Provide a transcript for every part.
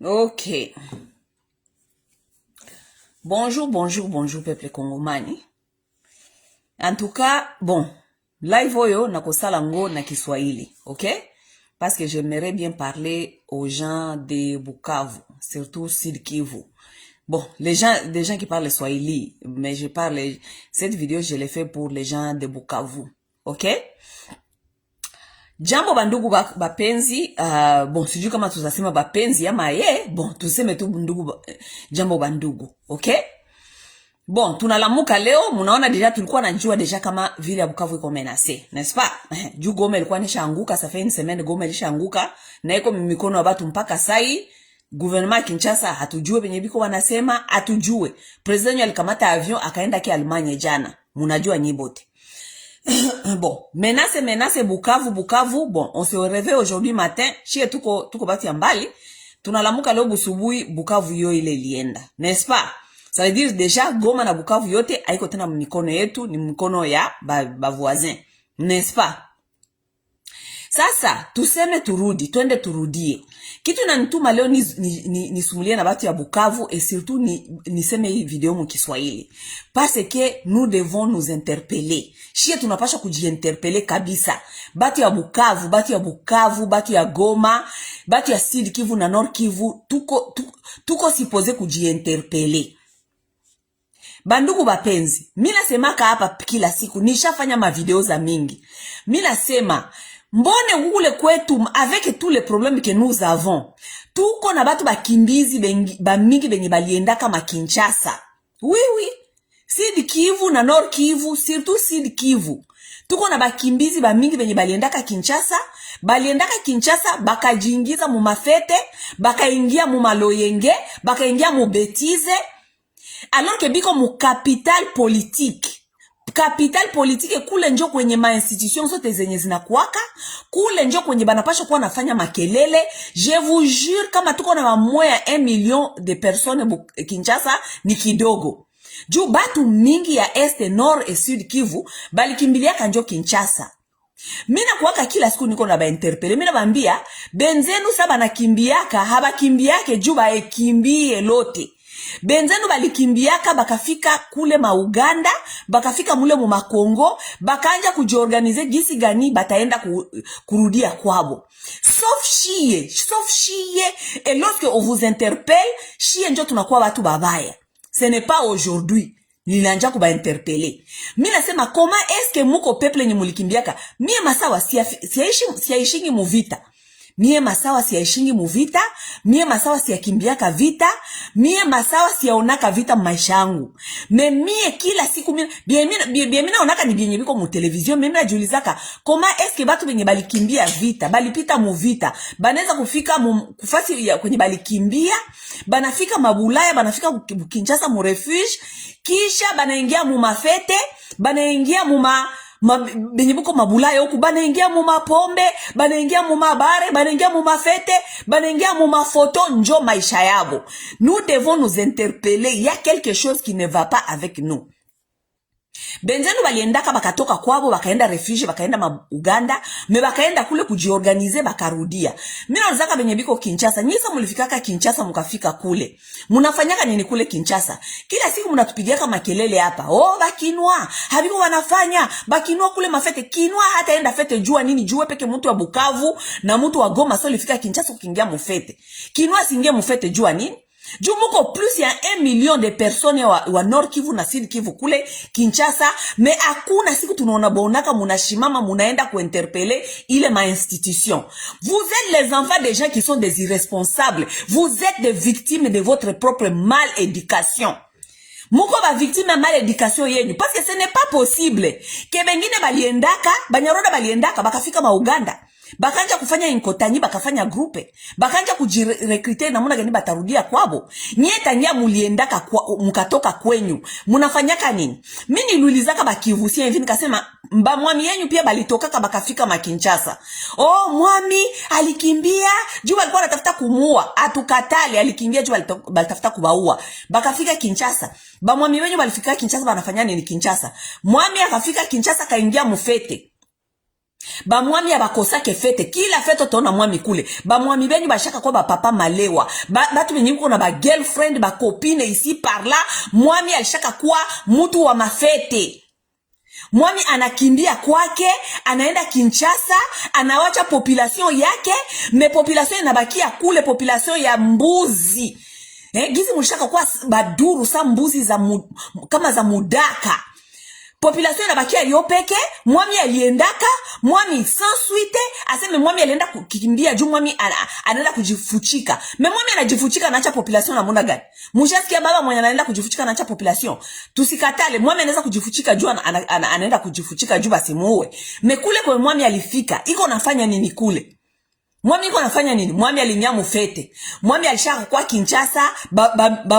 Ok. Bonjour, bonjour, bonjour, peuple Kongomani. En tout cas, bon, live oyo na kosala ngo na Kiswahili, ok? Parce que j'aimerais bien parler aux gens de Bukavu, surtout Sud Kivu. Bon, des gens qui parlent Swahili, mais cette vidéo, je l'ai fait pour les gens de Bukavu, ok? Jambo bandugu bapenzi, bon, sijui kama tutasema bapenzi ama bon, tuseme tu jambo bandugu, ok? Bon, tunalamuka leo, munaona deja tulikuwa najua deja kama vile ya Bukavu iko menase, n'est-ce pas? Juu Goma ilikuwa nishaanguka, ça fait une semaine Goma ilishaanguka, na iko mikono ya watu mpaka sai. Gouvernement Kinshasa hatujue penye biko wanasema, hatujue. President alikamata avion akaenda ki Allemagne jana. Munajua nyibote. Bon, menace Bukavu, bon, on se réveille aujourd'hui matin, chie tuko bati ya mbali, tunalamuka leo busubuhi Bukavu yo ile lienda, n'est-ce pas? Ça veut dire déjà Goma na Bukavu yote haiko tena mikono yetu, ni mikono ya voisin, n'est-ce pas? Sasa tuseme twende turudie. Kitu inanituma leo nisumulie na batu ya Bukavu et surtout niseme hii video mu Kiswahili. Parce que nous devons nous interpeller. Shie tunapasha kujiinterpeller kabisa. Batu ya Bukavu, batu ya Goma, batu ya Sud Kivu na Nord Kivu, tuko supposé kujiinterpeller. Bandugu bapenzi, mina semaka hapa kila siku, nishafanya mavideo za mingi. Mina sema, mbone ule kwetu, avec tous les problèmes que nous avons, tuko na batu bakimbizi mingi benye balienda kama Kinshasa. Oui, Sud Kivu na Nord Kivu, surtout Sud Kivu. Tuko na bakimbizi mingi benye baliendaka Kinshasa, bakajiingiza mu mafete, bakaingia mu maloyenge, bakaingia mu betize, alors que biko mu capital politique kule njo kwenye ma institution zote zenye zinakuwaka, kule njo kwenye banapasha kuwa nafanya makelele. Je vous jure kama tuko na mamoya 1 million de personnes Kinshasa ni kidogo. Juu batu mingi ya Este, Nord et Sud Kivu balikimbilia kanjo Kinshasa. Mina kuwaka kila siku niko na interpele, mina bambia benzenu saba na kimbiaka, haba kimbiake juu baekimbie lote. Benzenu balikimbiaka bakafika kule ma Uganda, bakafika mule mu Makongo, bakanja kujiorganize gisi gani bataenda kurudia kwabo. Sauf chie, et lorsque on vous interpelle, chie njo tunakuwa watu babaya. Ce n'est pas aujourd'hui. Nilanja kuba interpeller. Mina sema koma eske muko peuple nye mulikimbiaka, mie masawa siyaishingi mu vita. Mie masawa siyakimbiaka vita, mie masawa siyaonaka vita maisha yangu. Mie kila siku mina onaka ni bienye biko mu television, mina julizaka, koma eske batu benye balikimbia vita, balipita mu vita, baneza kufika kufasi ya kwenye balikimbia, banafika mabulaya, banafika Kinshasa mu refuge, kisha banaingia mu mafete, banaingia mu benye buko mabulaya huku, banaingia mu mapombe, banaingia mu mabare, banaingia mu mafete, banaingia mu mafoto, njo maisha yabo. Nous devons nous interpeller, il y a quelque chose qui ne va pas avec nous. Benzenu baliendaka bakatoka kwabo, bakaenda refuge, bakaenda Uganda, me bakaenda kule kujiorganize, bakarudia. Mina unazaka benye biko Kinshasa, nyisa mulifikaka Kinshasa mukafika kule. Munafanyaka nini kule Kinshasa? Kila siku munatupigiaka makelele hapa. Oh, bakinwa, habiko wanafanya, bakinwa kule mafete, kinwa hata enda fete jua nini, jua peke mtu wa Bukavu na mtu wa Goma so lifika Kinshasa kukingia mufete. Kinwa singia mufete jua nini? Juu muko plus ya 1 million de personnes wa Nord Kivu na Sud Kivu kule Kinshasa, me hakuna siku tunaona bonaka munashimama munaenda kuinterpeller ile ma institution. Vous êtes les enfants des gens qui sont des irresponsables. Vous êtes des victimes de votre propre mal éducation. Muko ba victime ya mal éducation yenyu, parce que ce n'est pas possible que bengine banyaroda baliendaka bakafika ma Uganda, bakanja kufanya inkotanyi, bakafanya grupe, bakanja kujirekrite na muna gani batarudia kwabo. Nyeta nya muliendaka mukatoka kwenyu, munafanyaka nini? Mini niliulizaka bakivusia hivi nikasema mwami yenyu pia balitokaka bakafika Kinshasa. Oh, mwami alikimbia juu alikuwa anatafuta kumuua, atukatali, alikimbia juu alitafuta kubaua. Bakafika Kinshasa. Mwami wenyu balifika Kinshasa, banafanya nini Kinshasa? Mwami akafika Kinshasa kaingia mufete. Ba mwami abakosake fete, kila fete tona mwami kule. Ba mwami benyu bashaka kwa ba papa malewa. Batu benyu kuna ba girlfriend, ba copine ici par là. Mwami alishaka kwa mutu wa mafete. Mwami anakimbia kwake, anaenda Kinshasa, anawacha population yake, me population inabakia kule, population ya mbuzi. Gizi mulishaka kwa baduru sa mbuzi za kama za mudaka. Population inabakia liopeke, mwami aliendaka, mwami sans suite, aseme mwami alienda kukimbia juu mwami anaenda kujifuchika. Me mwami anajifuchika anaacha population na muna gani? Mujasikia baba mwenye anaenda kujifuchika anaacha population. Tusikatale, mwami anaweza kujifuchika juu anaenda kujifuchika juu basi muue. Me kule kwa mwami alifika, iko nafanya nini kule? Mwami iko nafanya nini? Mwami alinyamu fete. Mwami alishaka kwa Kinshasa,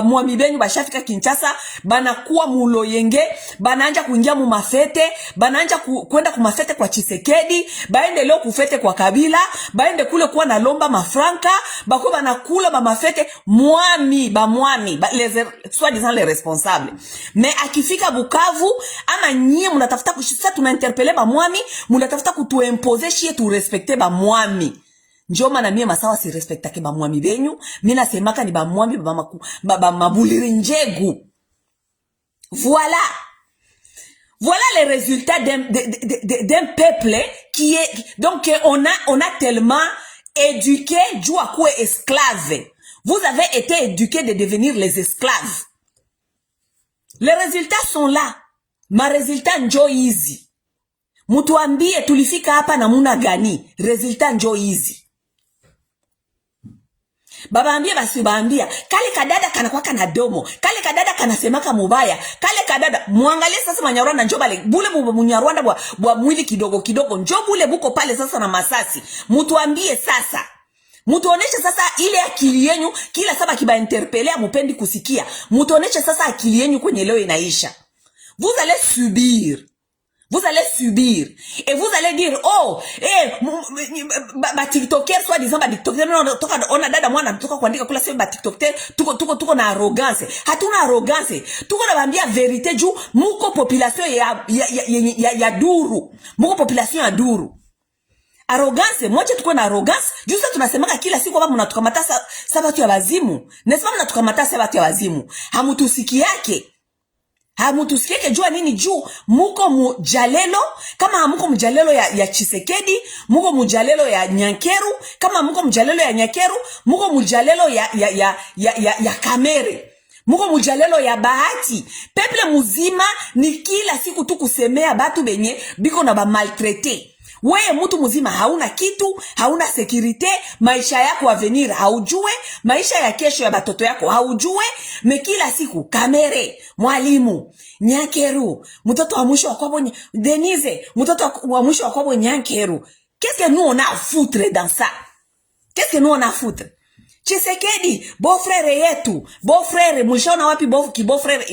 mwami benyu bashafika Kinshasa, banakuwa muloyenge, banaanja kuingia mu mafete, banaanja kwenda kumafete kwa Chisekedi, baende leo kufete kwa Kabila, baende kule kuwa na lomba mafranka, bako banakula ba mafete, mwami, soi-disant les responsables. Mais akifika Bukavu, ama nyie munatafuta kushisa tunainterpele ba mwami, munatafuta kutuimpose shie tu respecte ba mwami. Njoma na mie masawa si respectake ba mwami benyu, mina semaka ni ba mwami ba mabuliri njegu. Voilà. Voilà les résultats d'un peuple qui est, donc on a tellement éduqué jua kwe esclave. Vous avez été éduqués de devenir les esclaves. Les résultats sont là. Ma résultat njo easy. Mutuambie tulifika hapa na muna gani. Résultat njo easy. Baba ambia basi baambia, kale kadada kanakuwa na domo, kale kadada kanasemaka mubaya, kale kadada, muangalie sasa Manyarwanda njo bale, bule Munyarwanda bwa mwili kidogo, njo bule buko pale sasa na masasi. Mutuambie sasa, mutuoneshe sasa ile akili yenu, kila saba kiba interpelea mupendi kusikia, mutuoneshe sasa akili yenu kwenye leo inaisha. Vous allez subir. Vous allez subir. Et vous allez dire, oh, ba TikToker, soit disant, ba TikToker, on a dada mwana, tuka kuandika kula sema ba TikToker, tuko na arrogance. Hatuna arrogance. Tuko na bambia verite juu, muko population ya duru. Muko population ya duru. Arrogance, mwache tuko na arrogance. Juu sasa tunasemaka kila siku kwamba mnatukamata sa batu ya wazimu. Nesema mnatukamata sa batu ya wazimu. Hamutusiki yake. Hamutusikieke jua nini juu muko mujalelo, kama hamuko mujalelo ya Chisekedi, muko mujalelo ya Nyankeru, kama muko mujalelo ya Nyankeru, muko mujalelo ya Kamere, muko mujalelo ya Bahati. Peple muzima ni kila siku tu kusemea batu benye biko na ba maltraité. Weye mtu muzima hauna kitu, hauna sekirite, maisha yako avenir haujue, maisha ya kesho ya batoto yako haujue, mekila siku Kamere, Mwalimu, Nyankeru, mtoto wa mwisho wa kwabo Denise, mtoto wa mwisho wa kwabo Nyankeru. Qu'est-ce que nous on a à foutre dans ça? Qu'est-ce que nous on a à foutre? Chisekedi, beau-frère yetu, beau-frère, mwishaona wapi beau-frère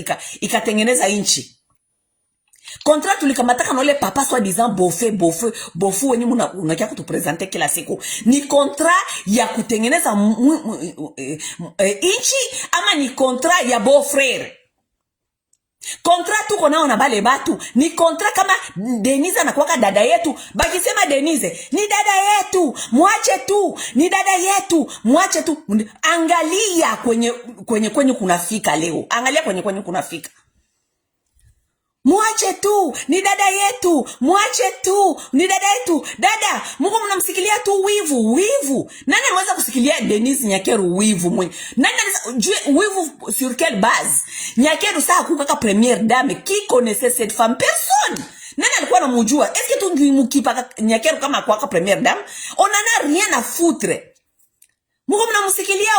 ikatengeneza inchi? Kontra tulikamataka na ole papa soit disant bofu wenye unakia kutupresente kila siku. Ni kontra ya kutengeneza inchi ama ni kontra ya beau-frère? Kontra tuko nao na bale batu. Ni kontra kama Denise anakuwaka dada yetu. Bakisema Denise, ni dada yetu, mwache tu. Ni dada yetu, mwache tu. Angalia kwenye kunafika leo. Angalia kwenye kunafika. Mwache tu, ni dada yetu, mwache tu, ni dada yetu. Dada, Mungu mnamsikilia tu wivu. Nani anaweza kusikilia Denise Nyankeru wivu mwenye? Nani anaweza wivu sur quelle base? Nyankeru saa kukaka première dame, qui connaissait cette femme? Personne. Nani alikuwa anamjua? Est-ce que tu ngimukipa Nyankeru kama kwa première dame? On en a rien à foutre. Mungu mnamsikilia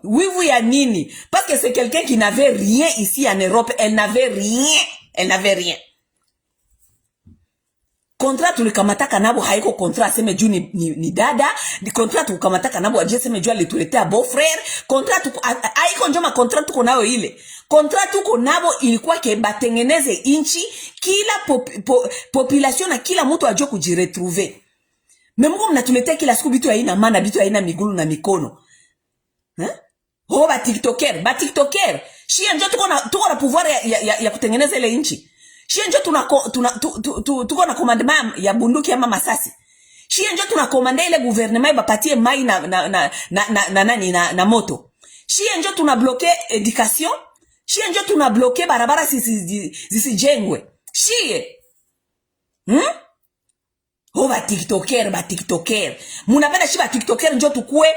wivu ya nini? Parce que c'est quelqu'un qui n'avait rien ici en Europe, elle n'avait rien. Kontra tulikamataka nabo haiko kontra aseme juu ni dada. Ni kontra tulikamataka nabo aje aseme juu alituletea beau-frère. Kontra haiko njoma kontra tuko nayo ile. Kontra tuko nabo ilikuwa ke batengeneze inchi, kila population na kila mtu ajue kujiretrouver. Mungu mnatuletea kila siku bitu haina maana, bitu haina migulu na mikono. Oh, ba TikToker. Shia njo tuko na pouvoir ya kutengeneza ile inchi. Shie njo tuko na commandement ya bunduki ama masasi. Shie njo tunakomanda ile gouvernement bapatie mai na moto. Shie njo tunabloke education. Shie njo tunabloke barabara zisijengwe. Shie. Oh, ba tiktoker. Munapenda shi ba tiktoker njo tukue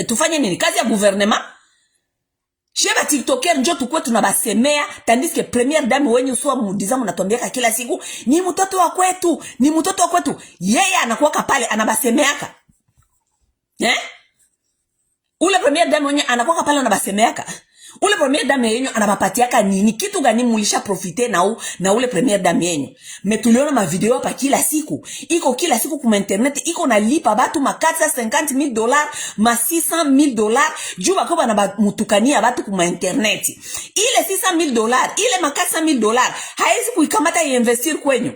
tufanye nini? Kazi ya gouvernement. Shie ba tiktoker njo tukue tunabasemea, tandis que première dame wenye usua mudiza munatuambiaka kila siku ni mtoto wa kwetu, ni mtoto wa kwetu. Yeye anakuwaka pale anabasemeaka. Ule première dame wenye anakuwaka pale anabasemeaka. Ule première dame yenyu anabapatiaka nini? Kitu gani mulisha profite na ule première dame yenyu? Metuliona ma video hapa kila siku. Iko kila siku kuma internet, iko nalipa batu ma $450, ma $600,000, juba koba na mutukania batu kuma internet. Ile $600,000, ile ma $400,000, haezi kuikamata investir kwenyu.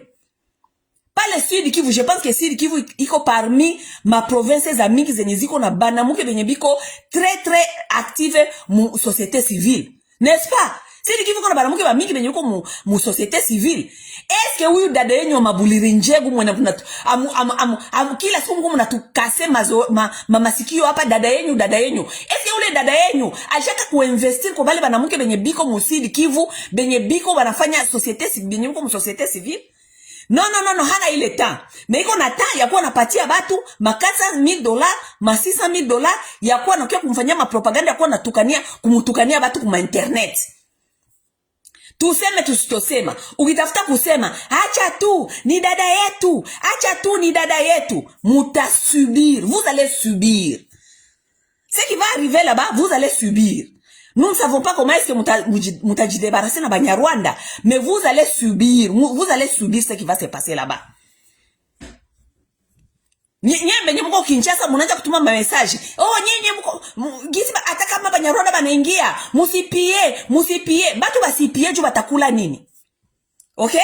Pale Sud Kivu, je pense que Sud Kivu iko parmi ma provinces za mingi zenye ziko na banamuke benye biko très active mu société civile. N'est-ce pas? Sud Kivu kuna banamuke ba mingi benye biko mu société civile. Est-ce que huyu dada yenyu mabuliri njegu mwana kila siku mko mnatukase masikio hapa dada yenyu? Est-ce que ule dada yenyu alishaka kuinvestir kwa bale banamuke benye biko mu Sud Kivu, benye biko banafanya société civile, benye biko mu société civile? Non, hana ile temps. Mais iko na temps ya kuwa napatia batu ma $400,000, ma $600,000 ya kuwa nakia kumfanyia mapropaganda ya kuwa natukania, kumutukania batu kuma internet. Tuseme tusitosema. Ukitafuta kusema, acha tu ni dada yetu. Mutasubir. Vous allez subir. Ce qui va arriver là-bas, vous allez subir. Nous ne savons pas comment est-ce que mutaji débarrasser na Banyarwanda, mais vous allez subir ce qui va se passer là-bas. Nyembe mko Kinshasa munaanza kutuma message. Oh nyenye mko gizi hata kama Banyarwanda banaingia, musipie. Batu basipie juu batakula nini? Okay?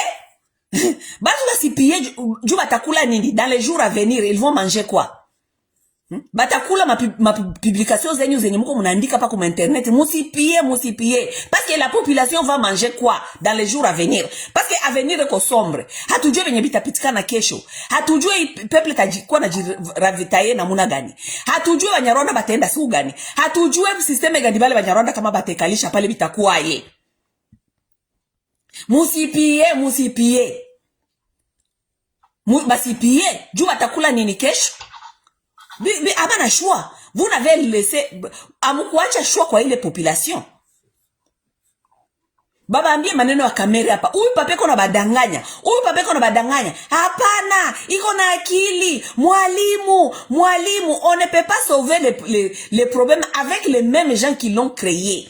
Batu basipie juu batakula nini? Dans les jours à venir, ils vont manger quoi? Batakula ma publication zenye mko munaandika pa kuma internet, musipie parce que la population va manger quoi dans les jours à venir? Parce que avenir iko sombre. Hatujue venye bitapitikana kesho. Hatujue peuple tajikuwa na ravitaye na muna gani. Hatujue Banyarwanda bataenda siku gani. Hatujue systeme gani bale Banyarwanda kama batekalisha pale bitakuwa ye. Musipie. Basipie juu batakula nini kesho? Abana choix. Vous n'avez laissé amukuacha choix kwa ile population. Baba ambie maneno ya kamera hapa. Huyu papeko na badanganya. Hapana, iko na akili. Mwalimu, on ne peut pas sauver les problèmes avec les mêmes gens qui l'ont créé.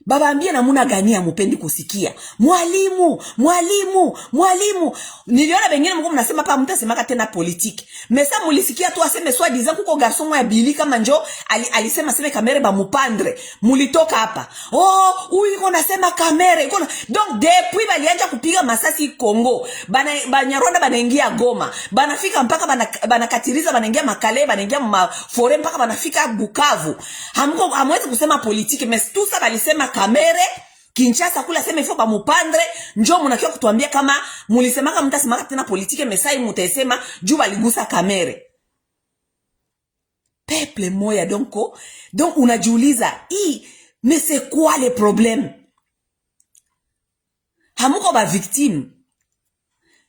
Baba ambie na muna gani amupendi kusikia. Mwalimu. Niliona bengine mko mnasema pa mtasemaka tena politique. Mais ça mulisikia tu aseme soi disant kuko garçon mwa Billy kama njo alisema sema kamera ba mupandre. Mulitoka hapa. Oh, huyu iko nasema kamera iko. Donc depuis balianja kupiga masasi Kongo. Banyarwanda banaingia Goma. Banafika mpaka banakatiriza banaingia Makale, banaingia mafore mpaka banafika Bukavu. Hamwezi kusema politique, mais tout ça balisema kamere. Kinshasa kula sema ifo ba mupandre, njo munakia kutuambia kama mulisemaka mtasemaka tena politike, mesai mutesema juu baligusa kamere. Peuple moya donc unajiuliza, mais c'est quoi le problème? Hamuko ba victime.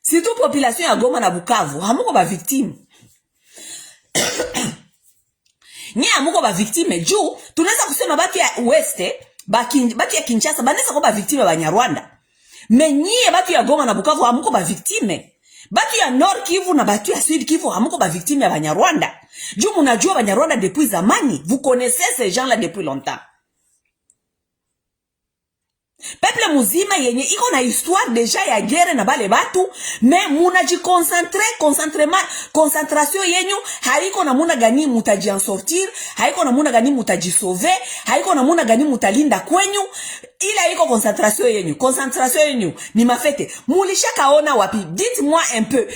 Surtout population ya Goma na Bukavu, hamuko ba victime. Nye hamuko ba victime, juu tunaweza kusema batu ya Weste, batu ya Kinshasa banaweza kuwa ba victime ba Banyarwanda. Mais nyie batu ya Goma na Bukavu hamuko ba victime. Batu ya Nord Kivu na batu ya Sud Kivu hamuko ba victime ya Banyarwanda. Juu munajua Banyarwanda depuis zamani. Vous connaissez ces gens-là depuis longtemps. Peuple muzima yenye iko na histoire deja ya guerre na bale batu, mais munaji concentration yenyu haiko na muna gani mutaji en sortir, haiko na muna gani mutaji sauver, haiko na muna gani mutalinda kwenyu, ila iko concentration yenyu ni mafete. Mulisha kaona wapi? Dites-moi un peu.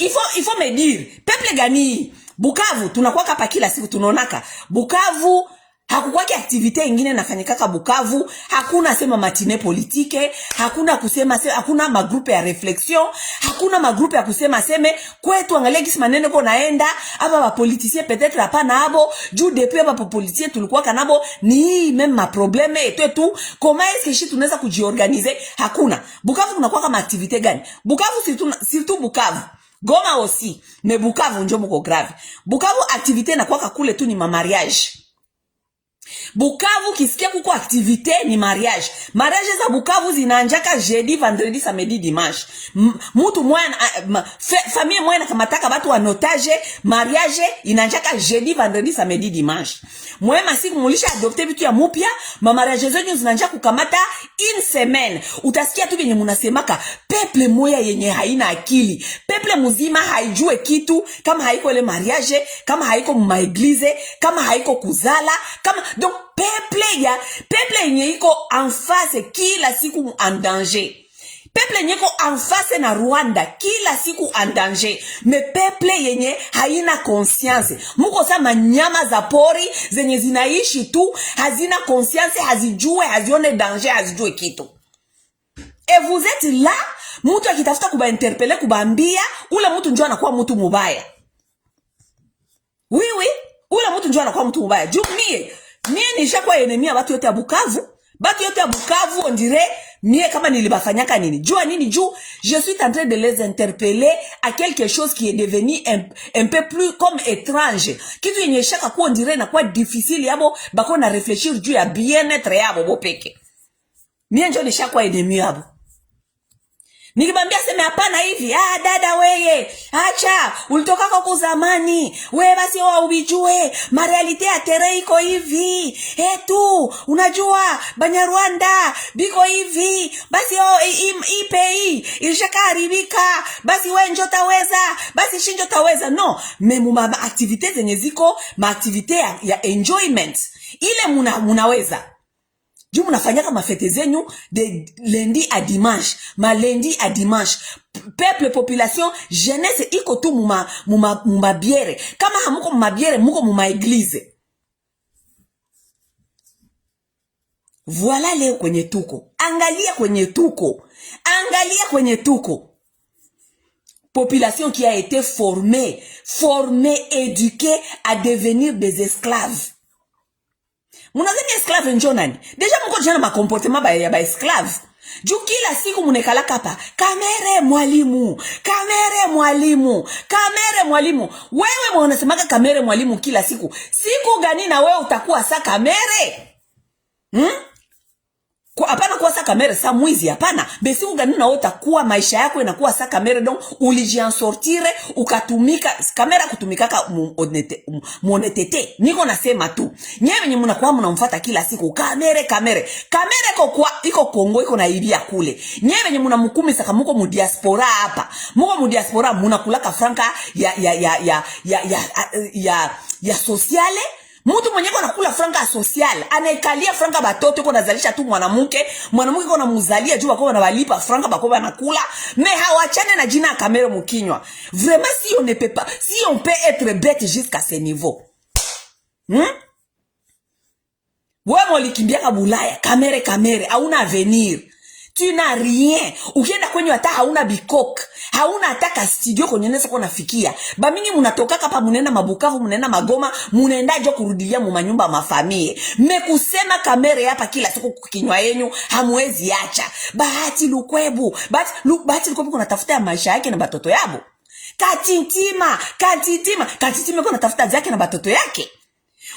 Il faut me dire, peuple gani? Bukavu tunakuwa hapa kila siku tunaonaka. Bukavu Hakukwaki activite ingine nafanyikaka Bukavu, hakuna sema matine politike, hakuna kusema hakuna magrupe ya reflexion, hakuna magrupe ya kusema seme kwetu angalia kisi maneno ko naenda, aba ba politicien peut-être hapana abo, juu depuis aba politicien tulikuwa kanabo ni même ma problème et tout, comment est-ce que shi tunaweza kujiorganiser? Hakuna. Bukavu kunakuwa kama activite gani? Bukavu surtout Bukavu. Goma aussi, mais Bukavu njo mko grave. Bukavu activite na kwa kule tu ni ma mariage. Bukavu kisikia kuko activite ni mariage. Mariage za Bukavu zinaanjaka jeudi, vendredi, samedi, dimanche. Mutu mwana famille mwana kamataka batu wa notage, mariage inaanjaka jeudi, vendredi, samedi, dimanche. Mwema siku mulisha adopte vitu ya mupya, ma mariage zenyu zinaanjaka kukamata une semaine. Utasikia tu benye munasemaka peuple moya yenye haina akili. Peuple muzima haijue kitu kama haiko ile mariage, kama haiko maeglize, kama haiko kuzala, kama donc peuple yenye iko en face kila siku en danger. Peuple yenye iko en face na Rwanda kila siku en danger. Mais peuple yenye haina conscience. Muko sama nyama za pori zenye zinaishi tu, hazina conscience, hazijue, hazione danger, hazijue kitu. Et vous êtes là, mutu akitafuta kuba interpeller, kubambia, ule mutu njoo anakuwa mutu mubaya. Oui, ule mutu njoo anakuwa mutu mubaya. Juu mie nishakuwa enemia batu yote ya Bukavu. Batu yote ya Bukavu on dirait mie kama nilibafanyaka nini. Jua nini juu je suis en train de les interpeller à quelque chose qui est devenu un peu plus comme étrange. Kitu yenye shaka kuwa on dirait na kuwa difficile yabo bako na réfléchir juu ya bien-être yabo bopeke. Mie njo nishakuwa enemia yabo. Nikibambia seme hapana hivi, dada weye, acha, ulitoka kwa zamani, we basi wa ubijue, marealite ya tere iko hivi, etu, unajua, Banyarwanda, biko hivi, basi IPI, ilishaka haribika, basi we njotaweza, basi shinjotaweza, no, memuma activite zenye ziko, ma activite ya enjoyment, ile munaweza. Juu munafanyaka mafete zenyu de lundi à dimanche, ma lundi à dimanche. Peuple, population, jeunesse iko tu muma biere. Kama hamuko muma biere, muko muma eglise. Voilà leo kwenye tuko. Angalia kwenye tuko. Angalia kwenye tuko. Population qui a été formée, éduquée à devenir des esclaves. Munazani esclave njo nani? Deja muko jana ma comportement ba esclave. Juu kila siku munekala kapa kamere mwalimu, kamere mwalimu, kamere mwalimu. Wewe mwanasemaga kamere mwalimu kila siku. Siku gani na wewe utakuwa sa kamere? Kwa hapana kuwa sa kamere sa mwizi hapana. Besiku gani na wewe utakuwa maisha yako inakuwa sa kamere, donc ulijiansortire ukatumika kamera kutumikaka monetete. Niko nasema tu. Nyewe nye munakuwa munamfuata kila siku kamere. Kamere iko Kongo iko naibia kule. Nyewe nye munamukumi saka muko mu diaspora hapa. Muko mu diaspora munakulaka franka ya sociale. Mtu mwenye kwa nakula franka social, anaikalia franka batoto kwa nazalisha tu mwanamuke kwa namuzalia juu kwa wanawalipa franka bako banakula, mais hawachane na jina kamera mukinywa. Vraiment si on ne peut pas, si on peut être bête jusqu'à ce niveau. Wewe molikimbia kabulaya, kamere, hauna avenir. Tu n'as rien. Ukienda kwenye hata hauna bikok. Hauna hata studio kwenye nesa kwa nafikia. Bamingi munatoka kapa munenda Mabukavu, munenda Magoma, munenda jo kurudilia mu manyumba mafamie. Mekusema kamera hapa kila siku kukinywa yenyu, hamuwezi acha. Bahati Lukwebu kuna tafuta ya maisha yake na batoto yabo. Katintima kuna tafuta zake na batoto yake.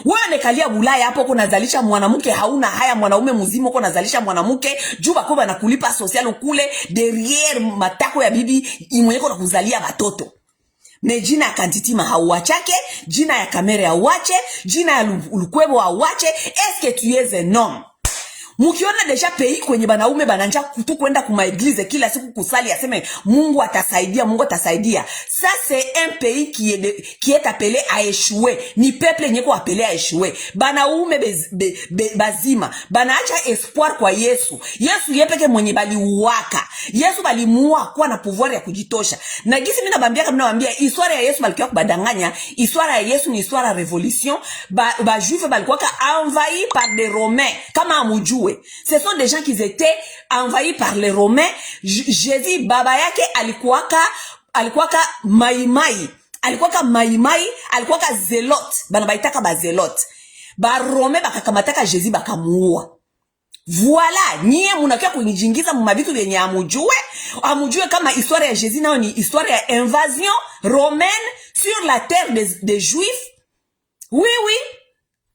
Wewe nekalia bulaya hapo kuna zalisha mwanamke, hauna haya mwanaume mzima kuna zalisha mwanamke, juba kwa na kulipa social kule derrière matako ya bibi imweko na kuzalia watoto. Ne jina ya Kantitima hauachake, jina ya kamera hauache, jina ya Lukwebo hauache. Est-ce que tu es un homme? Mukiona deja pays kwenye banaume bananja kutu kwenda kuma eglise kila siku kusali aseme Mungu atasaidia, Mungu atasaidia. Ça c'est un pays qui est appelé à échouer. Ni peuple nyeko appelé à échouer. Banaume bazima banaacha espoir kwa Yesu. Yesu yepeke mwenye bali uwaka. Yesu bali muwa kwa na pouvoir ya kujitosha. Na gisi mina bambia kama nabambia histoire ya Yesu balikuwa kubadanganya. Histoire ya Yesu ni histoire ya révolution. Ba juif balikuwa envahi par des Romains. Kama amujue. Ce sont des gens qui étaient envahis par les Romains. Jésus baba yake alikuwaka maimai. Alikuwaka maimai, alikuwaka zelote. Bana baitaka ba zelote. Ba Romain bakakamataka Jésus bakamuua. Voilà, nyie munakia kunijingiza mumabitu yenye amujue kama histoire ya Jésus nao ni histoire ya invasion romaine sur la terre des Juifs. Oui, oui.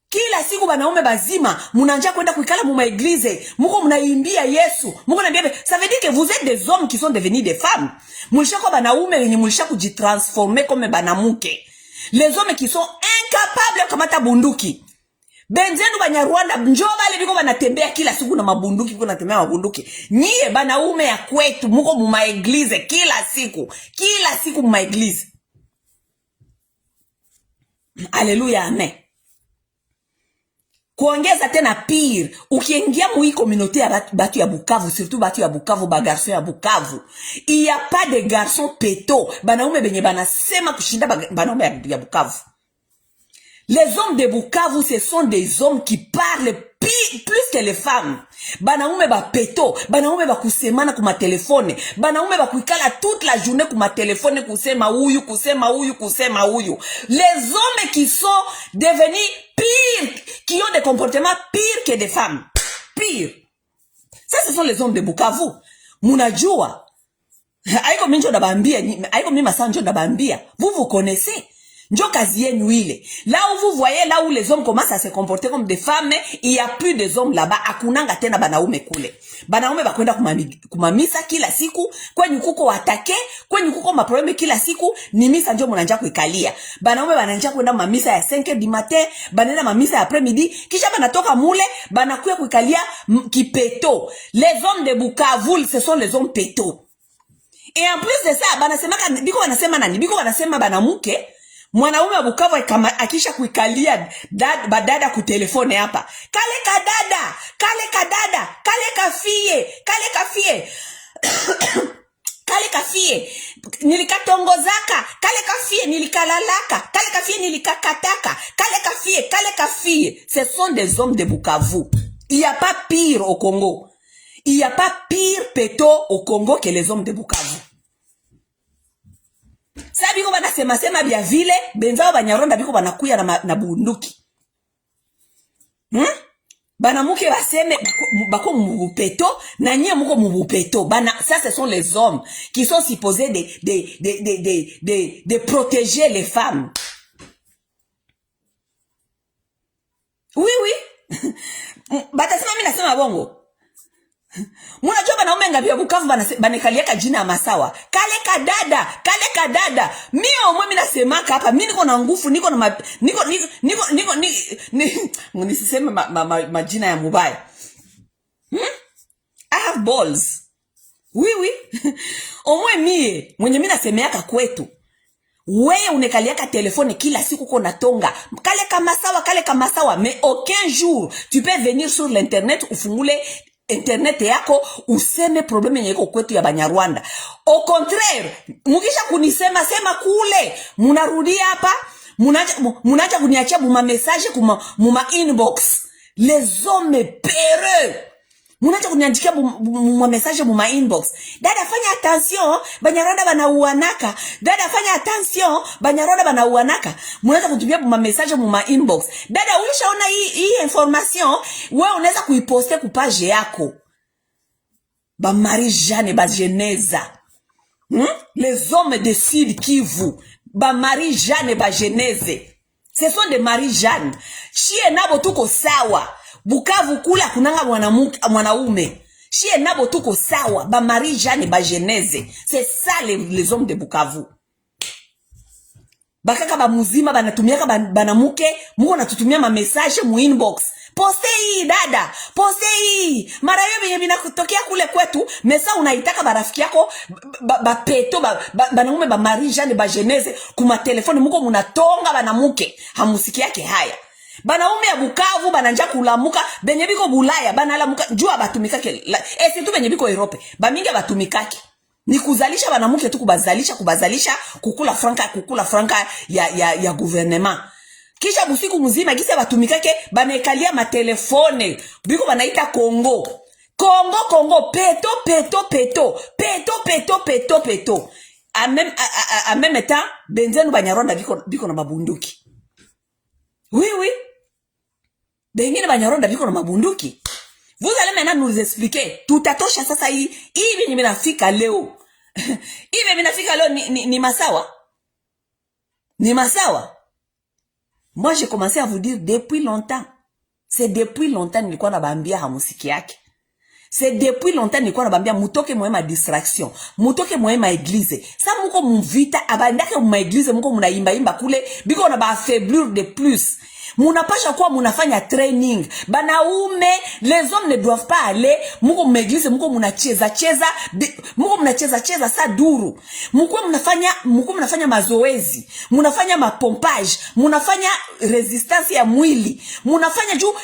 Kila siku banaume bazima munanja kwenda kuikala mu maeglize, muko mnaimbia Yesu, muko naambia ça veut dire que vous êtes des hommes qui sont devenus des femmes. Mulishako banaume wenye mulishako kujitransformer comme banamuke. Les hommes qui sont incapables kamata bunduki. Benzenu Banyarwanda njo bale biko banatembea kila siku na mabunduki, biko natembea mabunduki. Nyie banaume ya kwetu muko mu maeglize kila siku mu maeglize. Haleluya, amen. Kuongeza tena pire, ukiingia mu hii communauté ya batu ya Bukavu, surtout batu ya Bukavu, ba garçons ya Bukavu, il y a pas de garçons péto, banaume benye banasema kushinda banaume ya Bukavu. Les hommes de Bukavu, ce sont des hommes qui parlent plus que les femmes. Banaume ba peto, banaume ba kusemana kuma telefone, banaume ba kuikala toute la journée kuma telefone kusema huyu. Les hommes qui sont devenus pires, qui ont des comportements pires que des femmes. Pire. Ça, ce sont les hommes de Bukavu. Munajua. Aiko minjo da bambia, aiko mima sanjo da bambia. Vous connaissez. Njo kazi yenu ile. Là où vous voyez, là où les hommes commencent à se comporter comme des femmes, il y a plus des hommes là-bas. Akunanga tena banaume kule. Banaume bakwenda kumamisa kila siku, kwenye kuko atake, kwenye kuko maprobleme kila siku, ni misa njo munanja kuikalia. Banaume bananja kwenda mamisa ya 5h du matin, banenda mamisa ya après-midi, kisha banatoka mule, banakuya kuikalia kipeto. Les hommes de Bukavu, ce sont les hommes péto. Et en plus de ça, biko banasema banamuke, mwanaume wa Bukavu akisha kuikalia badada ku telefone hapa. Kale kafie. Nilikatongozaka, kale kafie nilikalalaka, kale kafie nilikakataka, kale kafie. Ce sont des hommes de Bukavu. Il n'y a pas pire au Congo. Il n'y a pas pire péto au Congo que les hommes de Bukavu. Sa biko banasema bia vile, benzao Banyarwanda biko banakuya na bunduki. Banamuke baseme bako mubupeto, na nyie muko mubupeto. Ça ce sont les hommes qui sont supposés de protéger les femmes. Oui. Batasema mimi nasema bongo. Munajua banaume ngapi ya Bukavu banekaliaka jina ya masawa. Kale kadada. Mimi mimi nasemaka hapa, mimi niko na nguvu, niko na nisiseme majina ya mubaya. I have balls. Oui. Omwe mie mwenye mimi nasemeaka kwetu. Wewe unekaliaka telefone kila siku kona tonga. Kale kamasawa, mais aucun jour tu peux venir sur l'internet ufungule internet yako useme probleme nyeko kwetu ya Banyarwanda. Au contraire, mukisha kunisema kule, munarudia hapa, munacha kuniachia muma message muma inbox. Les hommes peureux. Munacha kuniandikia muma message muma inbox. Dada fanya attention, Banyarwanda banauanaka. Munacha kutumia muma message muma inbox. Dada ulishaona hii information, wewe unaweza kuiposte ku page yako. Ba Marie-Jeanne ba Geneza. Les hommes de Sud Kivu, ba Marie-Jeanne ba Geneze. Ce sont des Marie-Jeanne. Chie nabo tuko sawa. Bukavu kula kunanga mwanaume. Chie nabo tuko sawa. Ba Marie-Jeanne ba Geneze. C'est ça les hommes de Bukavu. Bakaka ba muzima banatumiaka banamuke, muko natutumia ma message mu inbox. Poste hii dada, poste hii. Mara hiyo benye binakutokea kule kwetu, mesa unaitaka barafiki yako peto banamume ba Marie Jeanne ba Genese kuma telefone muko munatonga banamuke. Hamusiki yake haya. Banaume ya Bukavu bananja kulamuka benye biko Bulaya banalamuka jua batumikake. Tu benye biko Europe, bamingi batumikake. Ni kuzalisha banamuke tu kubazalisha kukula franka ya gouvernement. Kisha busiku mzima gisa batumikake banekalia ma telefone biko banaita Congo peto a même temps benzenu Banyarwanda biko na mabunduki. Oui bengine Banyarwanda biko na mabunduki. Vous allez maintenant nous expliquer tutatosha sasa hii hivi nimenafika leo. Hivi nimenafika leo ni masawa? Ni masawa? Moi j'ai commencé à vous dire depuis longtemps. C'est depuis longtemps nilikuwa nabambia hamusiki yake. C'est depuis longtemps nilikuwa nabambia mutoke mwema distraction. Mutoke mwema église. Sa muko mvita abandake mwema église muko munaimba kule biko na ba affaiblir de plus. Munapasha kuwa munafanya training. Banaume, les hommes ne doivent pas aller. Muko m'eglise, muko munacheza sa duru. Muko munafanya mazoezi. Munafanya mapompage. Munafanya resistance ya mwili. Munafanya juu,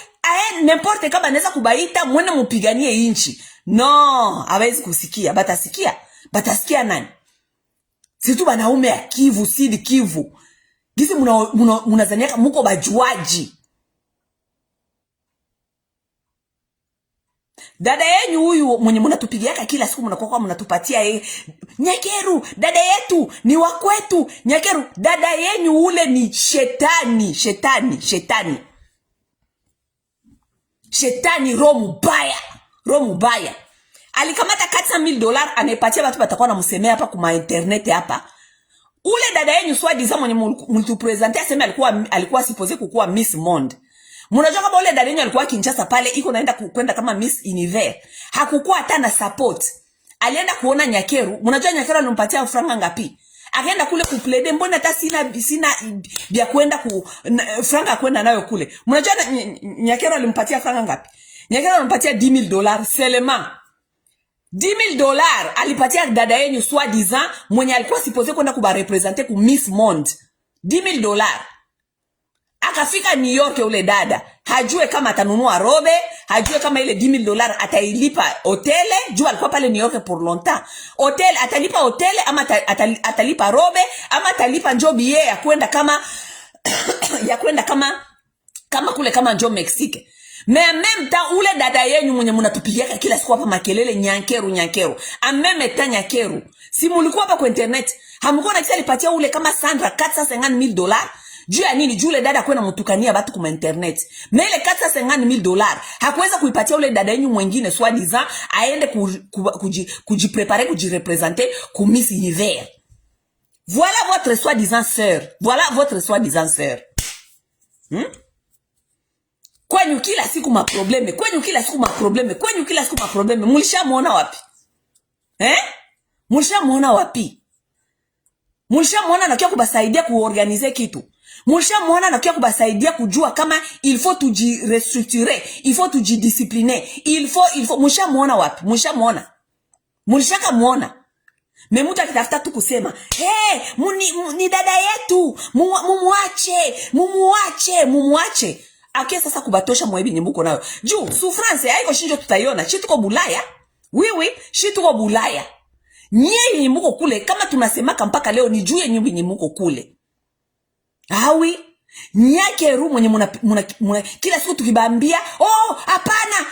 n'importe kama neza kubaita, mwene mupiganie inchi. No, hawezi kusikia. Batasikia nani? Situ banaume ya Kivu, Sidi Kivu. Gisi munazaniaka muko bajuaji. Dada yenyu huyu mwenye munatupigiaka kila siku munakuwa munatupatia Nyakeru, dada yetu ni wakwetu. Nyakeru, dada yenyu ule ni shetani. Shetani roho mbaya. Alikamata $400,000 anepatia watu batakuwa na msemea hapa kuma internet hapa. Ule dada yenyu soi-disant mwenye mulitupresente aseme alikuwa supposé kukuwa Miss Monde. Munajua kama ule dada yenyu alikuwa Kinshasa pale iko naenda kwenda kama Miss Univers. Hakukuwa hata na support. Alienda kuona Nyakeru. Munajua Nyakeru alimpatia franga ngapi? Akaenda kule kuplede mbona hata sina vya kwenda franga kwenda nayo kule. Munajua Nyakeru alimpatia franga ngapi? Nyakeru alimpatia $10,000 seulement. $10,000 alipatia dada yenyu soi-disant mwenye alikuwa supposé kwenda kubarepresenter ku Miss Monde. $10,000. Akafika New York ule dada. Hajue kama atanunua robe, hajue kama ile $10,000 atailipa hotele, juu alikuwa pale New York pour longtemps. Hotel atalipa hotele ama atalipa robe ama atalipa njoo billet ya kwenda kama kule kama njoo Mexique. Mais en même temps ule dada yenyu mwenye munatupigiaka kila siku hapa makelele Nyakeru. En même temps Nyakeru. Si mulikuwa hapa kwa internet, hamkuwa na kisa alipatia ule kama Sandra $450,000. Juu ya nini? Juu ule dada kwenda mutukania batu kuma internet. Mais ile $450,000 hakuweza kuipatia ule dada yenyu mwingine soi-disant aende kujiprepare kujirepresenter ku Miss Univers. Voilà votre soi-disant sœur. Kwenyu kila siku maprobleme. Mulishamuona wapi? Mulishamuona wapi? Mulishamuona anakia kubasaidia kuorganize kitu. Mulishamuona anakia kubasaidia kujua kama il faut restructurer, il faut discipliner, il faut mulishamuona wapi? Mulishaka muona. Memuta kitafuta tu kusema, ni dada yetu, mumuache. Akia sasa kubatosha mwebi nyemuko nayo. Juu, souffrance haiko shinjo tutaiona. Shituko Bulaya. Oui, shituko Bulaya. Nye nyemuko kule. Kama tunasemaka mpaka leo ni juu ya nyumbi nyemuko kule. Hawi. Nyakeru mwenye kila siku tukibambia.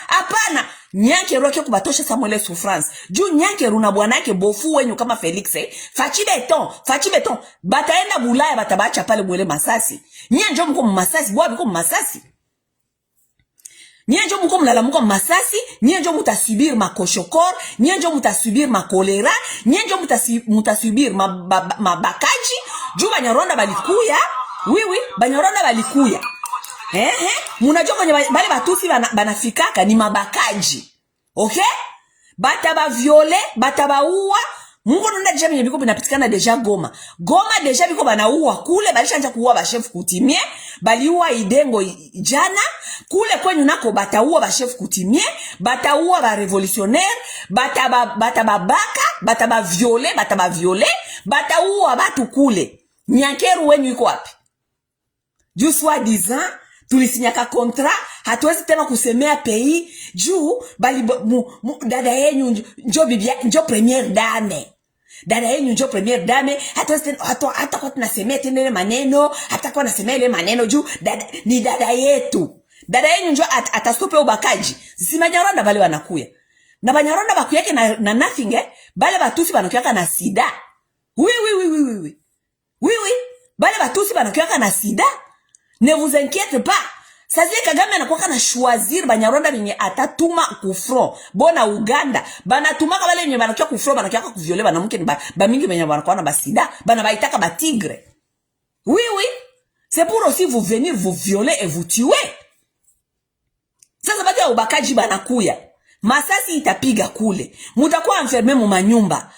Hapana. Nyakeru akia kubatosha Samuele souffrance. Juu Nyakeru na bwanake bofu wenyu kama Felix. Fachi beton. Bataenda Bulaya batabacha pale mwele Masasi. Nyanjo mko Masasi. Bwa biko Masasi. Nyanjo mko mlalamuko Masasi. Nyanjo mutasubir makoshokor. Nyanjo mutasubir makolera. Nyanjo mutasubir mabakaji. Juu Banyarwanda balikuya. Oui, Banyarwanda balikuya. Munajua kwenye bale batusi banafikaka ni mabakaji. Okay? Bataba viole, bataba uwa, Mungu nunda deja benye biko binapitikana deja Goma. Goma deja biko banaua kule, balishanja kuua ba chef coutumier, baliua Idengo jana, kule kwenyu nako bataua ba chef coutumier, bataua ba révolutionnaire, bata violer, bataua batu kule. Nyankeru wenyu iko wapi? Juu soi-disant tulisinyaka kontra, hatuwezi tena kusemea pays juu bali dada yenyu njo bibia njo première dame. Dada yenyu njo première dame, hatuwezi tena hata kwa tunasemea tena ile maneno, hata kwa nasemea ile maneno juu ni dada yetu. Dada yenyu njo atastope ubakaji. Sisi Banyarwanda bale wanakuya. Na Banyarwanda bakuyake na nothing bale batusi banakuyaka na sida. Oui. Bale batusi banakuyaka na sida. Ne vous inquiétez pas. Sazi Kagame anakuwa na choisir Banyarwanda benye atatuma ku front. Bona Uganda, banatuma kabale benye banakuwa ku front, banakuwa ku violer banamuke ba mingi benye banakuwa na basida, bana baitaka ba tigre. Oui. C'est pour aussi vous venir vous violer et vous tuer. Sasa bati ya ubakaji banakuya. Masasi itapiga kule. Mutakuwa enfermé mu manyumba.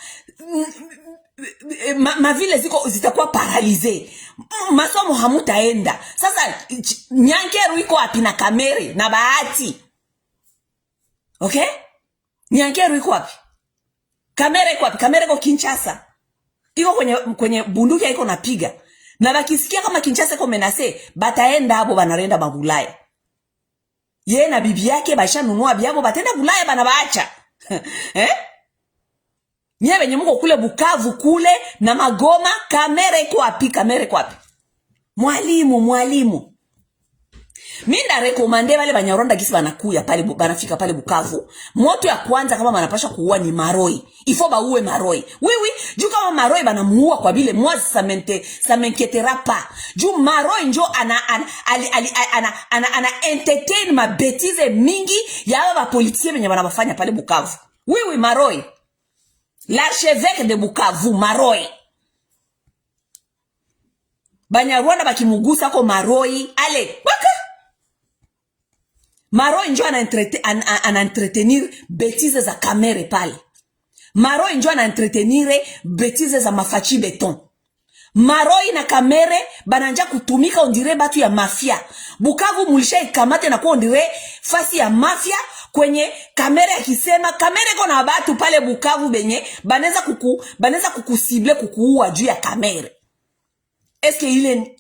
Ma ville zitakuwa paralysée. Masomo hamutaenda. Sasa Nyankeru iko wapi na Kamere na Bahati? Okay? Nyankeru iko wapi? Kamere iko wapi? Kamere iko Kinshasa. Iko kwenye bunduki iko napiga. Na bakisikia kama Kinshasa iko menase, bataenda hapo banarenda mabulaya. Ye na bibi yake bashanunua biabo batenda bulaya bana baacha. Nye benye muko kule Bukavu kule na Magoma, Kamere iko wapi? Mwalimu. Minda rekomande wale Banyarwanda gisi banakuya pale banafika pale Bukavu. Moto ya kwanza kama banapasha kuua ni Maroi. Ifo baue Maroi. Oui, juu kama Maroi banamuua kwa bile moi ça m'inquiétera pas. Juu Maroi njo ana entertain ma bêtise mingi ya ba politicien benye banabafanya pale Bukavu. Oui, Maroi. L'archevêque de Bukavu, Maroi. Banyarwanda bakimugusa ko Maroi, allez, baka. Maroi njo ana entretenir bêtises za Kamere pale. Maroi njo ana entretenir bêtises za Mafachi Beton. Maroi na Kamere bananja kutumika ondire batu ya mafia. Bukavu mulisha ikamate na kuwa ondire fasi ya mafia kwenye Kamere akisema Kamere kona batu pale Bukavu benye baneza kukusible kukuua juu ya Kamere. Eske ile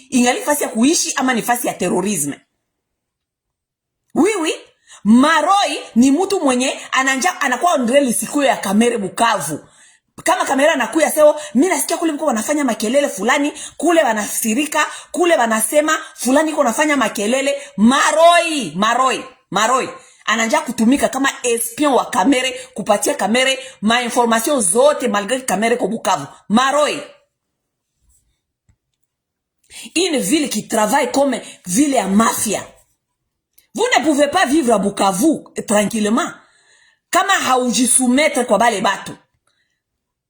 ingali fasi ya kuishi ama ni fasi ya terorisme? Oui. Maroi ni mtu mwenye anakuwa ondire lisikuyo ya Kamere Bukavu. Kama Kamera anakuya seo, mimi nasikia kule mko wanafanya makelele fulani, kule wanasirika, kule wanasema fulani iko nafanya makelele. Maroi ananja kutumika kama espion wa Kamere, kupatia Kamere ma information zote malgré Kamere ko Bukavu. Maroi. Une ville qui travaille comme ville à mafia. Vous ne pouvez pas vivre à Bukavu tranquillement kama haujisoumettre kwa bale batu.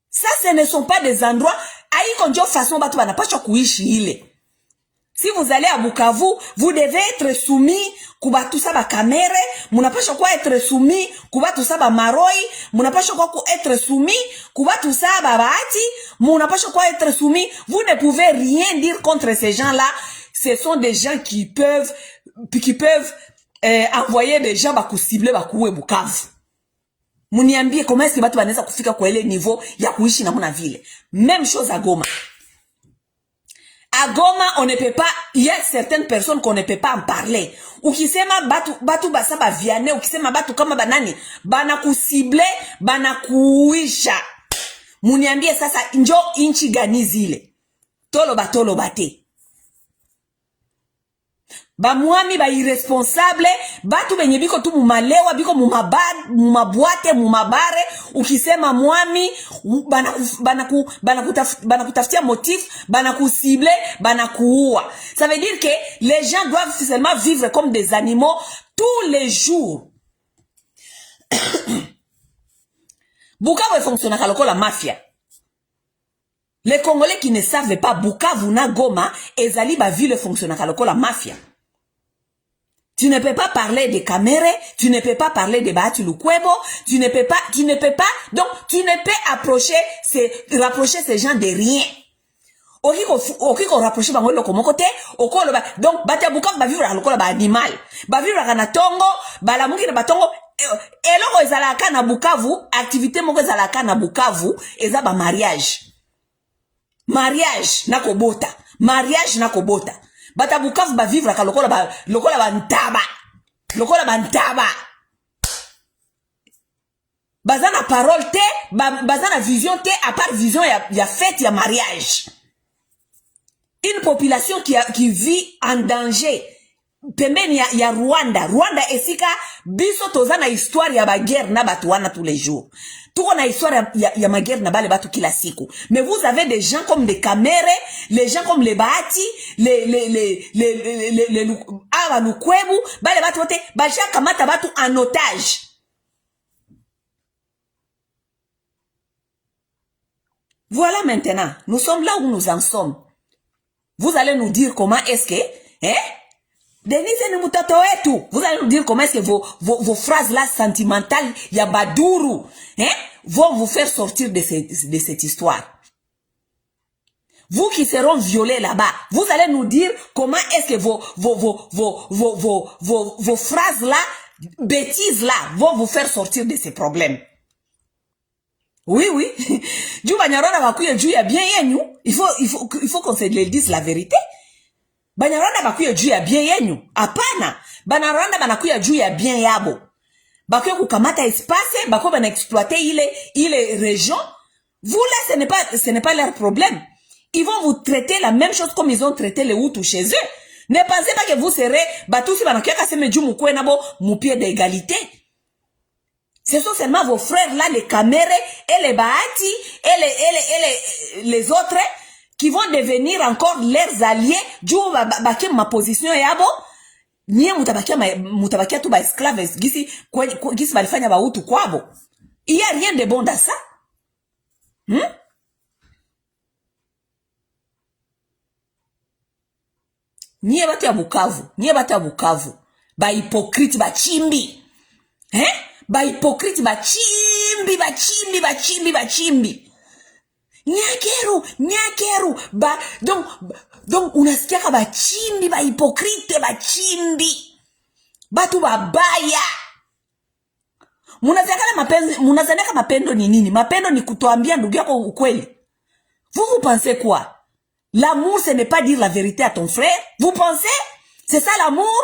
Ça, ce ne sont pas des endroits, aïko njo façon batu banapaswa kuishi ile. Si vous allez à Bukavu, vous devez être soumis kubatu saba Kamere, munapaswa kwa être soumis kubatu saba Maroi, munapaswa kwa être soumis kubatu saba Bahati, munapaswa kwa être soumis. Vous ne pouvez rien dire contre ces gens-là. Ce sont des gens qui peuvent envoyer des gens bakusibler bakuwe Bukavu. Muniambie comment est-ce que batu banaweza kufika kwa ile niveau ya kuishi namna vile. Même chose à Goma. À Goma, on ne peut pas, il y a certaines personnes qu'on ne peut pas en parler. Ukisema batu basaba viane, ukisema batu kama banani, banakusible, banakuisha. Muniambie sasa njo inchi gani zile. Tolo bate. Ba muami ba irresponsable, batu benye biko tu mumalewa, biko mumabwate, mumabare, ukisema muami, banakutafutia motif, banakusible, banakuua. Ça veut dire que les gens doivent seulement vivre comme des animaux tous les jours. Bukavu fonctionne à la mafia. Les Congolais qui ne savent pas Bukavu na Goma, ezali ba ville fonctionne à la mafia. Tu ne peux pas parler de Kamere, tu ne peux pas parler de Bahati Lukwebo, tu ne peux pas, donc tu ne peux rapprocher ces gens de rien. Okiko rapprocher bango loko moko te, okolo ba, donc bata Bukavu ba vivre lokola ba animal. Ba vivre na tongo, ba la mungi na batongo, eloko ezalaka na Bukavu, activité moko ezalaka na Bukavu, eza ba mariage. Mariage na kobota. Mariage na kobota. Bata Bukavu ba vivre ka lokola ba ntaba. Lokola ba ntaba. Bazana parole te, bazana vision te, à part vision ya fête ya mariage. Une population qui vit en danger. Pembeni ya Rwanda. Rwanda esika biso toza na histoire ya ba guerre na batu wana tous les jours. Tuko na histoire ya ma guerre na bale batu kila siku. Mais vous avez des gens comme des Kamere, les gens comme les Bahati, les Lukwebu, bale batu wote, baja kamata batu en otage. Voilà maintenant, nous sommes là où nous en sommes. Vous allez nous dire comment est-ce que, Denise ni mutoto wetu. Vous allez nous dire comment est-ce que vos phrases là sentimentales, ya baduru, vont vous faire sortir de cette histoire. Vous qui seront violés là-bas, vous allez nous dire comment est-ce que vos phrases là, bêtises là, vont vous faire sortir de ces problèmes. Oui, oui. Djou Banyarwanda bakuye djou ya bien yenyu. Il faut qu'on se le dise la vérité. Banyarwanda bakuye djou ya bien yenyu. Apana. Banyarwanda banakuye djou ya bien yabo. Bakuye kukamata espace, bakuye bana exploiter ile région. Vous là, ce n'est pas leur problème. Ils vont vous traiter la même chose comme ils ont traité les Hutus chez eux. Ne pensez pas que vous serez batusi banakuye kaseme djou mukwe nabo mu pied d'égalité. Ce sont seulement vos frères là, les Kamere et les Bahati et les autres qui vont devenir encore leurs alliés. Du baké ma position yabo. Nye mutabakia tu ba esclaves gisi balifanya ba Hutu kwabo. Il y a rien de bon dans ça. Nye batu ya Bukavu. Ba hypocrite ba chimbi. Ba hypocrite ba chimbi. Nyakeru donc unasikia ka ba chimbi ba hypocrite ba chimbi. Batu babaya. Munazaneka mapendo ni nini? Mapendo ni kutoambia ndugu yako ukweli. Vous pensez quoi? L'amour ce n'est pas dire la vérité à ton frère? Vous pensez? C'est ça l'amour?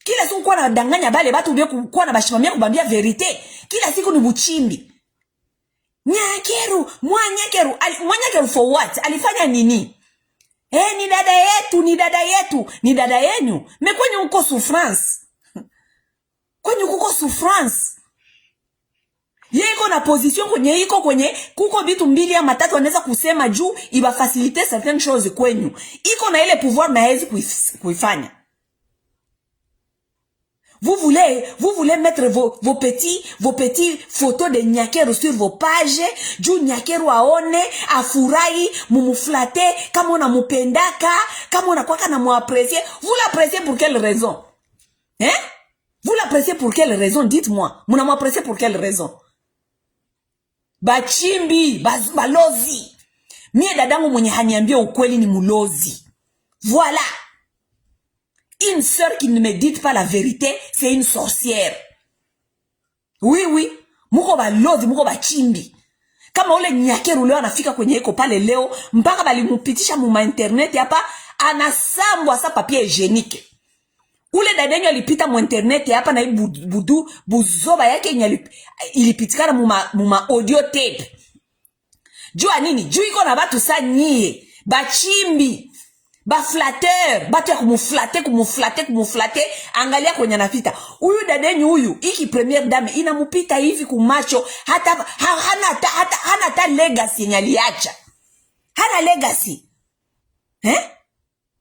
Kila siku kwa na danganya bale batu bia kwa na bashimamia kubambia verite. Kila siku ni buchimbi. Nyakeru, Nyakeru for what? Alifanya nini? Ni dada yenyu. Me kwenye uko souffrance. Ye iko na position kwenye kuko vitu mbili ya matatu wanaweza kusema juu iba faciliter certaines choses kwenyu. Iko na ile pouvoir na hezi kuifanya. Vous voulez mettre vos petits photos de Nyakeru sur vos pages, juu Nyakeru aone, afurahi, mumuflate, kama unamupendaka, kama unakwaka na muapprécier. Vous l'appréciez pour quelle raison? Vous l'appréciez pour quelle raison? Dites-moi. Munamuappréciez pour quelle raison? Bachimbi, balozi. Mie dadangu mwenye haniambia ukweli ni mulozi. Voilà. Une sœur qui ne me dit pas la vérité, c'est une sorcière. Oui. Muko balozi, muko bachimbi. Kama ule Nyakeru leo anafika kwenye eko pale leo, mpaka balimupitisha mu internet hapa, anasambwa sa papier hygiénique. Ule dadenyo alipita mu internet hapa na buzoba yake ilipitikana mu audio tape. Jua nini? Juu iko na batu sa nyie, bachimbi. Ba flatteur, batu ya kumuflate, angalia kwenye anapita. Huyu dadenyu huyu, iki première dame, inamupita hivi kumacho, hana legacy yenye aliacha. Hana legacy.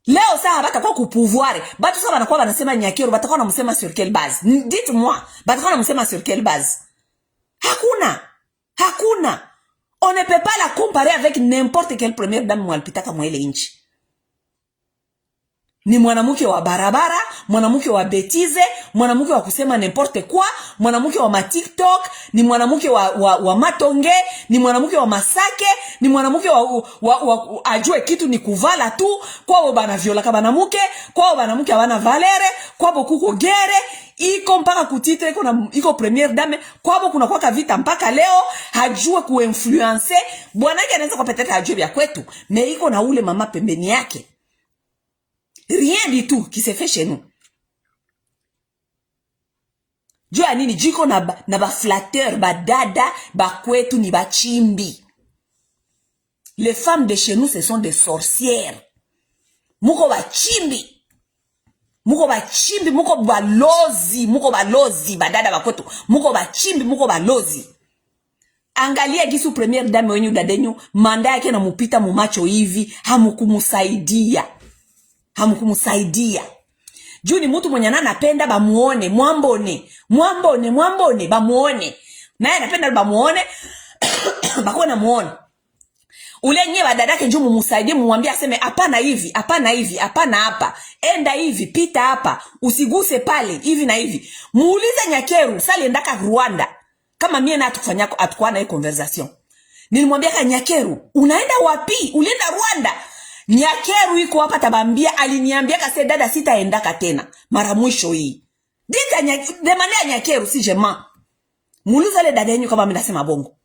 Leo saa batakuwa kupouvoir, batu saa banakuwa banasema Nyakeru, batakuwa namusema sur quelle base? Dites-moi, batakuwa namusema sur quelle base? Hakuna. On ne peut pas la comparer avec n'importe quelle première dame mwalipita kama ile inchi. ni mwanamke wa barabara, mwanamke wa betize, mwanamke wa kusema n'importe quoi, mwanamke wa ma TikTok, ni mwanamke wa matonge, ni mwanamke wa masake, ni mwanamke wa ajue kitu ni kuvala tu, kwao bana viola ka banamuke, kwao banamuke abana valere, kwao kuko gere, iko mpaka kutitre iko première dame, kwao kuna kwa vita mpaka leo, hajue kuinfluencer, bwana yake anaweza kwa peut-être hajue vya kwetu, mais iko na ule mama pembeni yake. Rien du tout qui se fait chez nous. Dieu a nini jiko na ba flatteur, ba dada, ba kwetu ni ba chimbi. Les femmes de chez nous ce sont des sorcières. Muko ba chimbi. Muko ba chimbi, muko ba lozi, ba dada ba kwetu. Muko ba chimbi, muko ba lozi. Angalia gisu première dame wenyu dadenyu, manda yake na mupita mumacho hivi, hamukumusaidia. Juu ni mtu mwenye anapenda bamuone, mwambone, bamuone. Naye anapenda bamuone, bako na muone. Ule nye badadake njoo mumusaidie, muambie aseme hapana hivi, hapana hapa. Enda hivi, pita hapa, usiguse pale, hivi na hivi. Muulize Nyakeru, sali endaka Rwanda. Kama mie na atukufanyako atukwana hii conversation. Nilimwambia ka Nyakeru, unaenda wapi? Ulienda Rwanda? Nyakeru iko hapa tabambia, aliniambia kase dada sitaendaka tena mara mwisho hii. Demande ya Nyakeru si jema. Muulize le dada yenu kama mimi nasema bongo.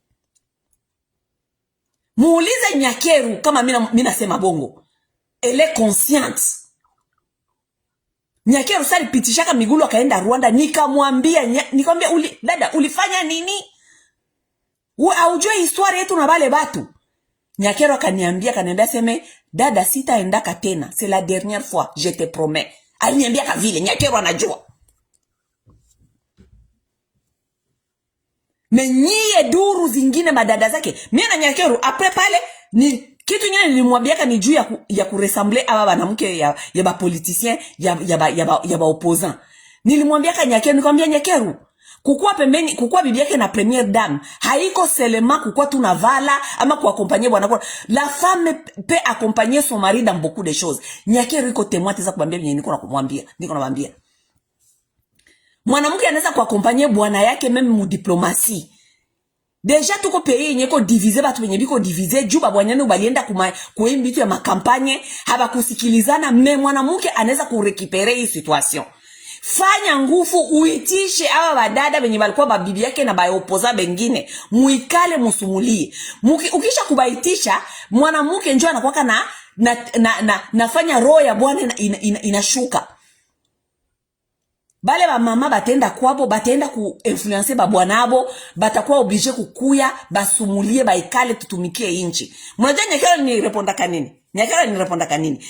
Muulize Nyakeru kama mimi nasema bongo. Elle est consciente. Nyakeru sali pitishaka migulu akaenda Rwanda, nikamwambia dada ulifanya nini? Haujui historia yetu na wale watu. Nyakeru akaniambia seme dada sitaendaka tena, c'est la dernière fois, je te promets. Aliniambia ka vile Nyakeru anajua. Menyie duru zingine madada zake. Mimi na Nyakeru après pale ni kitu kingine nilimwambia ni juu ya kuressemble aba banamke ya ba politicien ya ba opposant. Nilimwambia ka Nyakeru, nikamwambia Nyakeru, kukua pembeni, kukua bibi yake na première dame, haiko seulement kukua tunavala ama kuaccompagner bwana kwa. La femme peut accompagner son mari dans beaucoup de choses. Nyakeru iko témoin teza kubambia binye niko namwambia. Mwanamke anaweza kuaccompagner bwana yake même mu diplomatie. Deja tuko pays yenye ko diviser, batu benye biko diviser, juba bwanyane ubalienda kuimbi tu ya makampanye, haba kusikilizana, me mwanamke anaweza kurekipere hii situation. Fanya nguvu uitishe hawa badada benye balikuwa babibi yake na bayopoza bengine, muikale musumulie. Ukisha kubaitisha, mwanamke njoo anakuwa nafanya roho ya bwana inashuka. Bale ba mama batenda kwabo, batenda ku influencer ba bwanabo, batakuwa obligé kukuya, basumulie, baikale tutumikie inchi. Mnajua Nyakeru ni reponda kanini?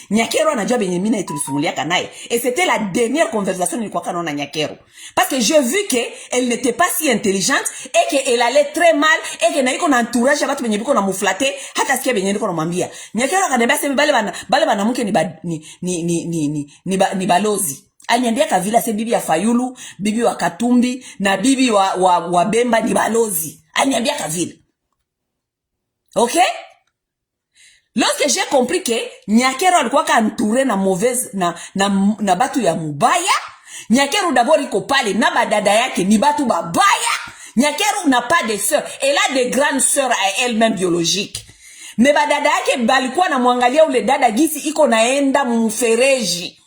Nyakeru anajua benye mimi na tulisumulia kanaye. Et c'était la dernière conversation nilikuwa kana na Nyakeru. Parce que j'ai vu que elle n'était pas si intelligente et que elle allait très mal et que na iko na entourage ya batu benye biko na muflate, hata sikia benye niko namwambia. Nyakeru akaniambia sema bale banamuke ni balozi. Aliniambia kavila se bibi ya Fayulu, bibi wa Katumbi na bibi wa Bemba ni balozi. Aliniambia kavila. OK? Lorsque j'ai compris que Nyakeru alikuwa entouré na mauvaise na batu ya mubaya, Nyakeru d'abord iko pale na badada yake ni batu babaya. Nyakeru n'a pas de sœurs, elle a des grandes sœurs à elle-même biologiques. Mais badada yake balikuwa na muangalia ule dada gisi iko naenda mumufereji.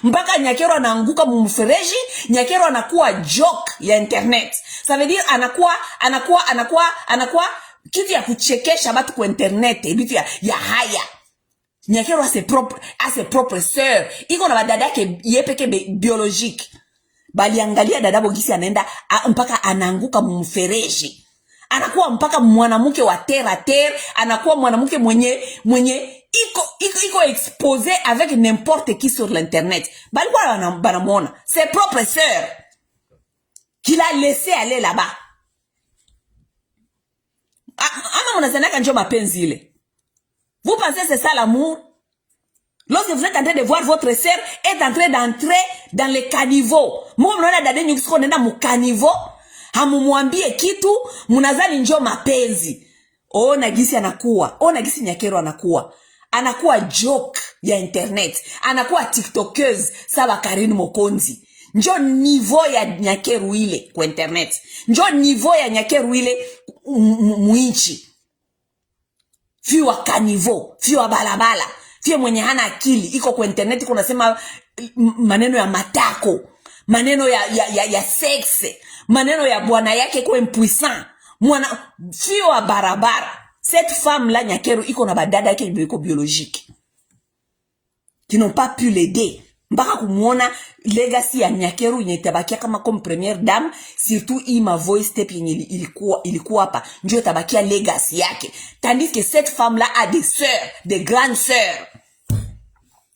Mpaka Nyakeru anaanguka mumufereji, Nyakeru anakuwa joke ya internet. Ça veut dire anakuwa kitu ya kuchekesha batu kwa internet, bitu ya haya. Nyakeru a ses propres sœurs. Iko na badada yake yepeke biologique. Baliangalia dadabo gisi anaenda mpaka anaanguka mumufereji. Anakuwa mpaka mwanamke wa terre à terre, anakuwa mwanamke mwenye iko exposé avec n'importe qui sur l'internet. Balikuwa banamona ses propres sœurs qu'il a laissé aller là-bas. Ama mnazanaka njoo mapenzi ile. Vous pensez c'est ça l'amour? Lorsque vous êtes en train de voir votre sœur est en train d'entrer dans le caniveau. Mungu mnaona dada yenu kisiko nenda mu caniveau, hamumwambie kitu, mnazani njoo mapenzi. Ona gisi anakuwa. Ona gisi Nyakeru anakuwa. Anakuwa joke. ya internet. Anakuwa tiktokeuse sawa Karine Mokonzi. Njo niveau ya Nyakeru ile kwa internet. Njo niveau ya Nyakeru ile muinchi. Fiu wa kanivo, fiu wa balabala, fiu mwenye hana akili. Iko kwa internet kuna sema maneno ya matako, maneno ya sexe, maneno ya bwana yake kwa impuissant. Fiu wa barabara. Cette femme là Nyakeru iko na badada yake biologique. Qui n'ont pas pu l'aider. Mbaka kumuona legacy ya Nyakeru yenye tabakia kama comme première dame, surtout ima voice tape yenye ilikuwa hapa, ndio tabakia legacy yake. Tandis que cette femme là a des sœurs, des grandes sœurs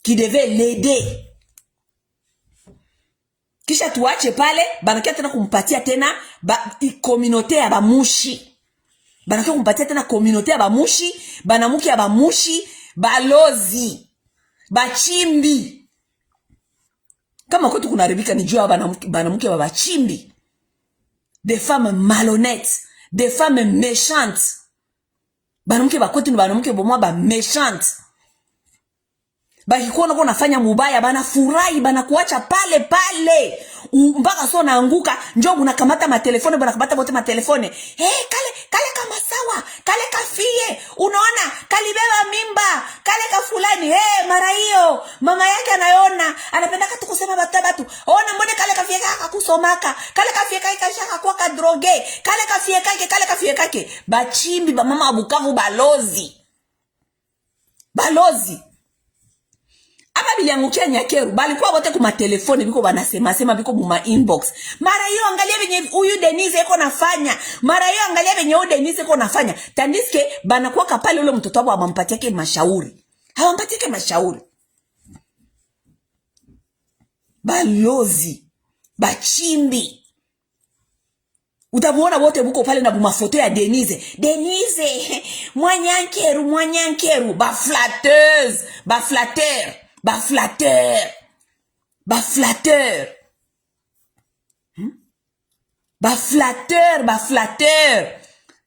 qui devaient l'aider. Kisha tuache pale, banakia tena kumpatia tena communauté ya bamushi. Banakia kumpatia tena communauté ya bamushi, banamuki ya bamushi, balozi, bachimbi. Kama kwetu kunaribika ni jua banamuke wa bachimbi. Des femmes malhonnêtes, des femmes méchantes. Banamuke bakwetu ni banamuke bomwa ba méchantes. Bakikuona kwa nafanya mubaya banafurahi, banakuacha pale pale. Mpaka so naanguka, njoo unakamata matelefone, banakamata bote matelefone. Kale kama sawa, kale kafie, unaona, kalibeba mimba, kale kafulani, mara hiyo, mama yake anayona, anapenda tu kusema batu, ona mbone kale kafie kaka kusomaka, kale kafie kaka kashaka kwa kadroge, kale kafie kake, bachimbi, ba mama wa Bukavu balozi. Aba biliangukia Nyakeru, balikuwa bote kuma telefone biko banasema biko buma inbox. Mara hiyo angalia venye huyu Denise eko nafanya. Mara hiyo angalia venye huyu Denise eko nafanya. Tandiske banakuwa kapale ule mtoto wao ampatie yake mashauri. Hawampatie yake mashauri. Balozi, bachimbi. Utamuona wote buko pale na bumafoto ya Denise. Denise, mwanyankeru, baflatteuse, baflateur.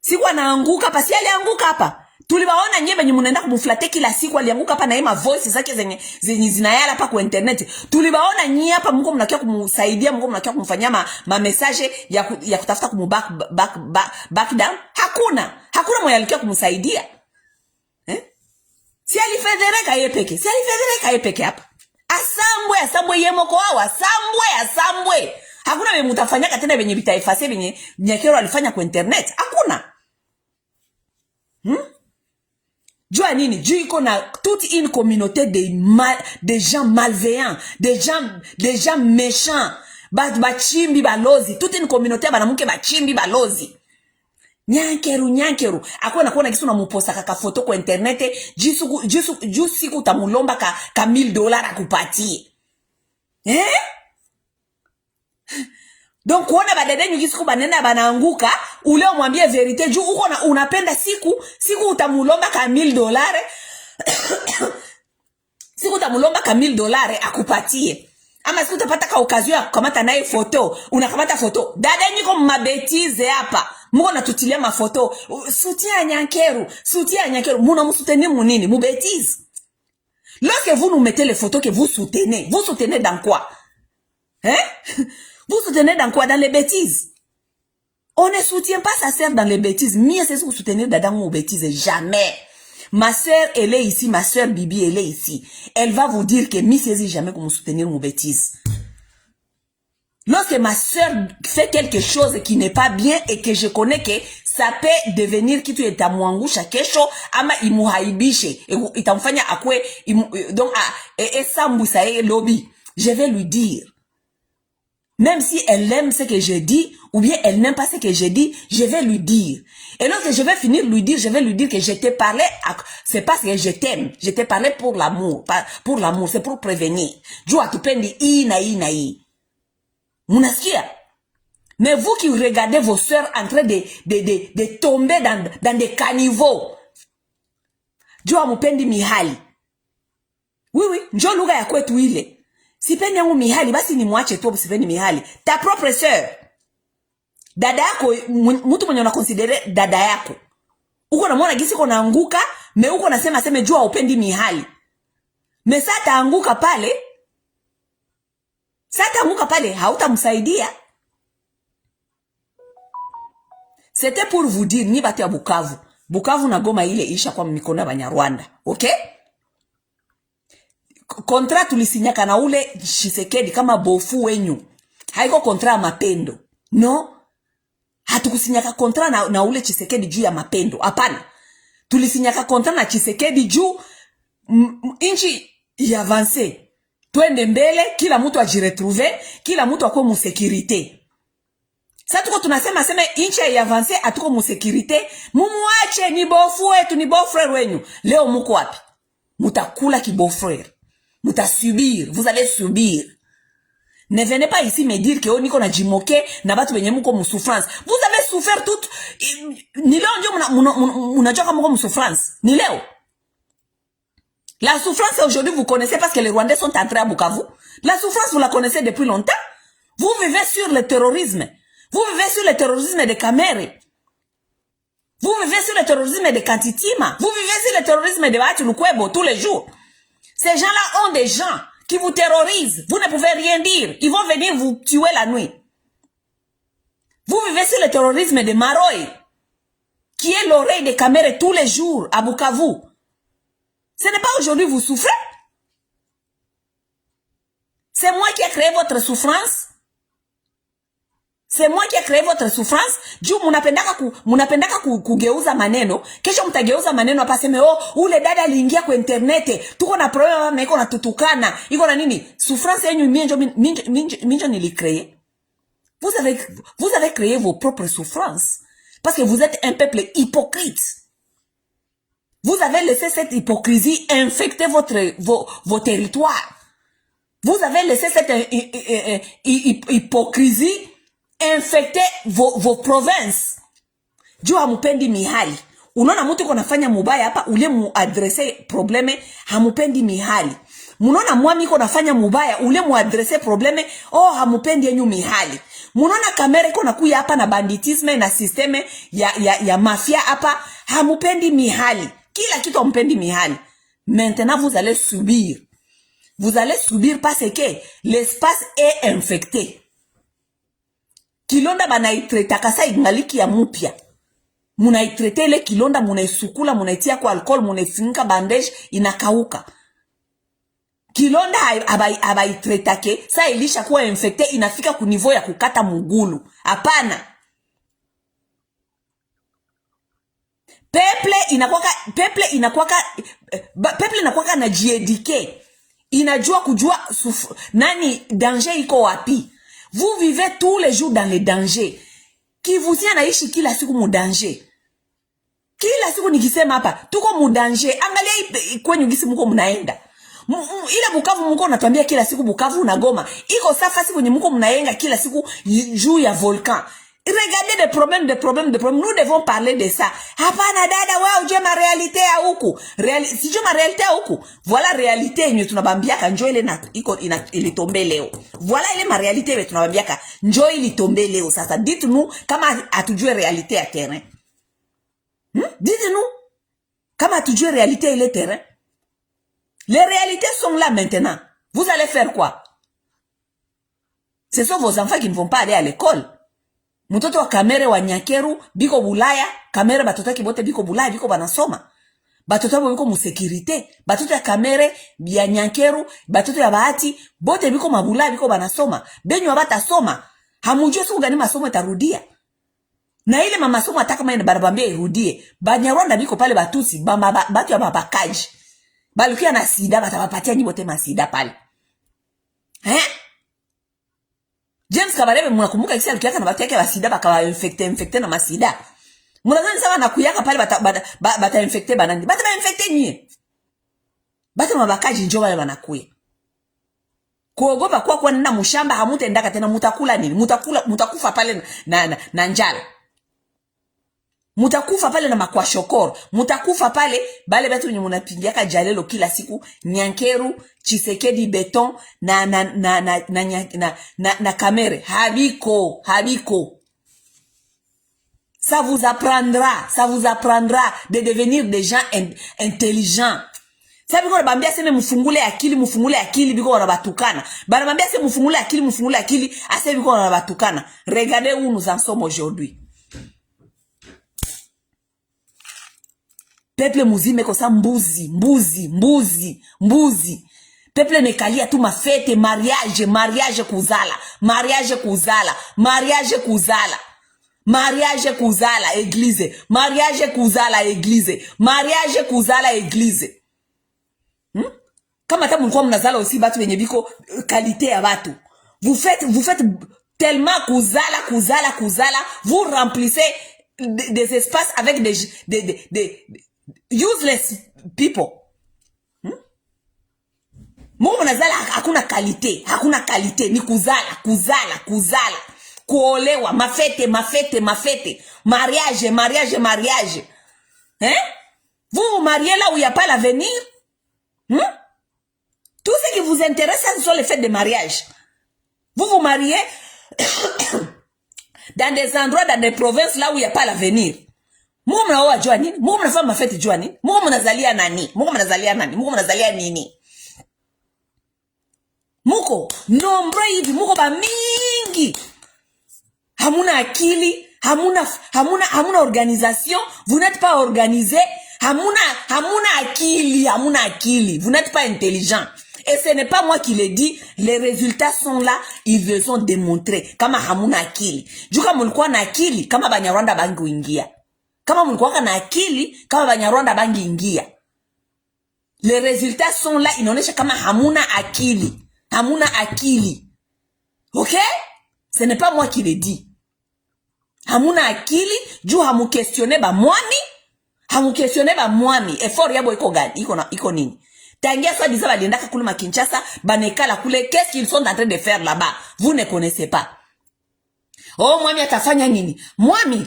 Siku anaanguka hapa, si alianguka hapa. Tuliwaona nyebe nye munaenda kumuflate kila siku, alianguka hapa na yema voice zake zenye zinayala hapa kwa internet. Tuliwaona nyi hapa mko mnakia kumsaidia, mko mnakia kumfanyia ma message ya kutafuta kumu back down. Hakuna mwenye alikia kumsaidia. Si alifedereka yepeke hapa. Asambwe yemoko hawa, asambwe. Hakuna wenye mutafanyaka tena wenye bitaifase wenye Nyakeru alifanya kwa internet. Hakuna. Jua nini? Juu iko na toute une communauté de gens malveillants, des gens méchants. Bachimbi balozi. Toute une communauté banamuke bachimbi balozi. Nyankeru. Akuwa nakuona kisu na muposta kaka foto kwa internet. Juu siku utamulomba ka $1000 akupatie. Donc kuona badedenyu kisiku banenda banaanguka, ule umwambie verite juu uko na unapenda siku utamulomba ka $1000. Siku utamulomba ka $1000 akupatie. Ama siku utapata ka occasion ya kukamata naye foto, unakamata foto. Dadenyu ko mabetize hapa. Mungo natutilia mafoto. Soutien Nyankeru. Muna msoutenez munini, mubetize. Lorsque vous nous mettez les photos que vous soutenez dans quoi? Vous soutenez dans quoi? Dans les bêtises. On ne soutient pas sa sœur dans les bêtises. Mieux c'est ce que vous soutenez dans vos bêtises. Jamais. Ma sœur, elle est ici. Ma sœur Bibi, elle est ici. Elle va vous dire que mi saisit jamais que vous soutenez vos bêtises. Lorsque ma sœur fait quelque chose qui n'est pas bien et que je connais que ça peut devenir kitu itamuangusha kesho ama imuhaibishe itamfanya akwe donc esambusa lobby, je vais lui dire. Même si elle aime ce que je dis ou bien elle n'aime pas ce que je dis, je vais lui dire. Et lorsque je vais finir lui dire, je vais lui dire que je t'ai parlé, c'est parce que je t'aime. Je t'ai parlé pour l'amour, pour l'amour, c'est pour prévenir. Jua tupendi i. Munasikia? Mais vous qui regardez vos sœurs en train de tomber dans des caniveaux. Jua mupendi mihali. Oui, njo lugha ya kwetu ile. Sipendi yangu mihali, basi ni muache tu sipendi mihali. Ta propre sœur. Dada yako, mtu mwenye unakonsidere dada yako. Uko na muona gisi uko naanguka, me uko nasema jua upendi mihali. Mais ça taanguka pale, hautamsaidia. C'était pour vous dire, ni batu ya Bukavu na Goma ile isha kwa mikono ya Banyarwanda. Okay? Kontra tulisinyaka na ule Tshisekedi kama bofu wenyu. Haiko kontra ya mapendo. No? Hatukusinyaka kontra na ule Tshisekedi juu ya mapendo. Hapana. Tulisinyaka kontra na Tshisekedi juu inchi ya avance. Twende mbele, kila mtu ajiretrouve, kila mtu akwe musekirite. Sa tuko tunasema inchi ya avance atuko musekirite, mumuache ni bofu wetu, ni beau frère wenyu. Leo muko wapi? Mutakula ki beau frère. Mutasubir, vous allez subir. Ne venez pas ici me dire que on niko na jimoke na batu benye muko mu souffrance. Vous avez souffert tout. Ni leo ndio munajua kama muko mu souffrance. Ni leo. La souffrance aujourd'hui vous connaissez parce que les Rwandais sont entrés à Bukavu. La souffrance vous la connaissez depuis longtemps. Vous vivez sur le terrorisme. Vous vivez sur le terrorisme de Kamere. Vous vivez sur le terrorisme de Kantitima. Vous vivez sur le terrorisme de Bati Lukwebo tous les jours. Ces gens-là ont des gens qui vous terrorisent. Vous ne pouvez rien dire. Ils vont venir vous tuer la nuit. Vous vivez sur le terrorisme de Maroy, qui est l'oreille de Kamere tous les jours à Bukavu. Ce n'est pas aujourd'hui vous souffrez. C'est moi qui ai créé votre souffrance. C'est moi qui ai créé votre souffrance. Juu munapendaka kugeuza maneno. Kesho mtageuza maneno hapa seme ule dada aliingia kwa internet. Tuko na problema mama iko na tutukana. Iko na nini? Souffrance yenyu minjo nilicrée. Vous avez créé vos propres souffrances. Parce que vous êtes un peuple hypocrite. Vous avez laissé cette hypocrisie infecter vos territoires. Vous avez laissé cette hypocrisie infecter vos provinces. Juu hamupendi mihali. Unaona mtu yuko nafanya mubaya hapa, ule muadrese probleme, hamupendi mihali. Munaona mwami yuko nafanya mubaya, ule muadrese probleme, hamupendi yenyu mihali. Munaona Kamere yuko nakuya hapa na banditisme na systeme ya mafia hapa, hamupendi mihali. Kila kitu hamupendi mihali. Maintenant vous allez subir. Vous allez subir parce que l'espace est infecté. Kilonda banaitreta kasa ingaliki ya mupya. Munaitrete ile kilonda, munaisukula, munaitia kwa alcohol, munaifunika bandage, inakauka. Kilonda abaitretake, sa ilisha kuwa infecte, inafika kunivo ya kukata mugulu. Hapana. Peple inakuwaka na jiedike. Inajua kujua nani danger iko wapi. Vous vivez tous les jours dans le danger. Kivusia naishi kila siku mu danger. Kila siku nikisema hapa, tuko mu danger. Angalia kwenye gisi mko mnaenda. Ile Bukavu mko natuambia kila siku Bukavu na Goma. Iko safa siku nye mko mnaenga kila siku juu ya volcan. Regardez des problèmes. Nous devons parler de ça. Hapana dada, wewe uje ma réalité ya huku. Si je ma réalité ya huku. Voilà réalité yenye tunabambiaka njoo ile na iko ilitombe leo. Voilà ile ma réalité yetu tunabambiaka njoo ilitombe leo. Sasa dites-nous kama atujue réalité ya terrain. Dites-nous kama atujue réalité ile terrain. Les réalités sont là maintenant. Vous allez faire quoi? Ce sont vos enfants qui ne vont pas aller à l'école. Mtoto wa Kamere wa Nyakeru biko Bulaya, Kamere batoto kibote biko Bulaya biko banasoma. Batoto biko mu sécurité, batoto ya Kamere, ya Nyakeru, batoto ya Bahati, bote biko mabulaya biko banasoma. Benyu abata soma, hamujue siku gani masomo itarudia. Na ile mama somo ataka maana barabambia irudie. Banyarwanda biko pale batusi, batu ya mabakaji. Balukia na sida batabapatia nyibote masida pale. James Kabarebe munakumbuka kisi alikiyaka na batu yake basida bakawa infecte na masida. Munazani sawa na kuyaka pale bata infecte banani. Bata infecte nye. Bata mabakaji njoo wale wanakuya. Kuogopa kwa nina mushamba hamutaendaka tena, mutakula nini? Mutakufa pale na njala. Mutakufa pale na makwashokoro. Mutakufa pale bale batu wenye munapingiaka jalelo kila siku, Nyankeru, Tshisekedi beton na Kamere. Habiko. Ça vous apprendra de devenir des gens intelligents. Sasa biko bambia sema mfungule akili biko wanabatukana. Bana bambia sema mfungule akili, ase biko wanabatukana. Regardez où nous en sommes aujourd'hui. Peuple muzime kosa mbuzi. Peuple nekalia tu mafete, mariage kuzala. Mariage kuzala église. Mariage kuzala église. Kama ta mulikuwa mnazala aussi batu wenye biko qualité ya batu. Vous faites tellement kuzala, vous remplissez des espaces avec des useless people. Mungu mnazala hakuna qualité, ni kuzala. Kuolewa, mafete. Mariage. Hein? Vous vous mariez là où il n'y a pas l'avenir? Tout ce qui vous intéresse, ce sont les fêtes de mariage. Vous vous mariez dans des endroits, dans des provinces là où il n'y a pas l'avenir. Mungu mnaoa jua nini? Mungu mnafanya mafete jua nini? Mungu mnazalia nani? Mungu mnazalia nini? Muko nombre hivi, muko ba mingi. Hamuna akili, hamuna organisation, vous n'êtes pas organisé, hamuna akili, vous n'êtes pas intelligent. Et ce n'est pas moi qui le dis, les résultats sont là, ils vous ont démontré. Kama hamuna akili. Juka mulikuwa na akili, kama Banyarwanda bangi ingia. Kama mulikuwa na akili, kama Banyarwanda bangi ingia. Les résultats sont là, inaonesha kama hamuna akili. Ok? Ce n'est pas moi qui le dis. Hamuna akili, juu hamu questionner ba mwami. Effort yabo iko gani? Iko nini? Tangia sa disa baliendaka kule Kinshasa, banekala kule, qu'est-ce qu'ils sont en train de faire là-bas? Vous ne connaissez pas. Oh, mwami atafanya nini? Mwami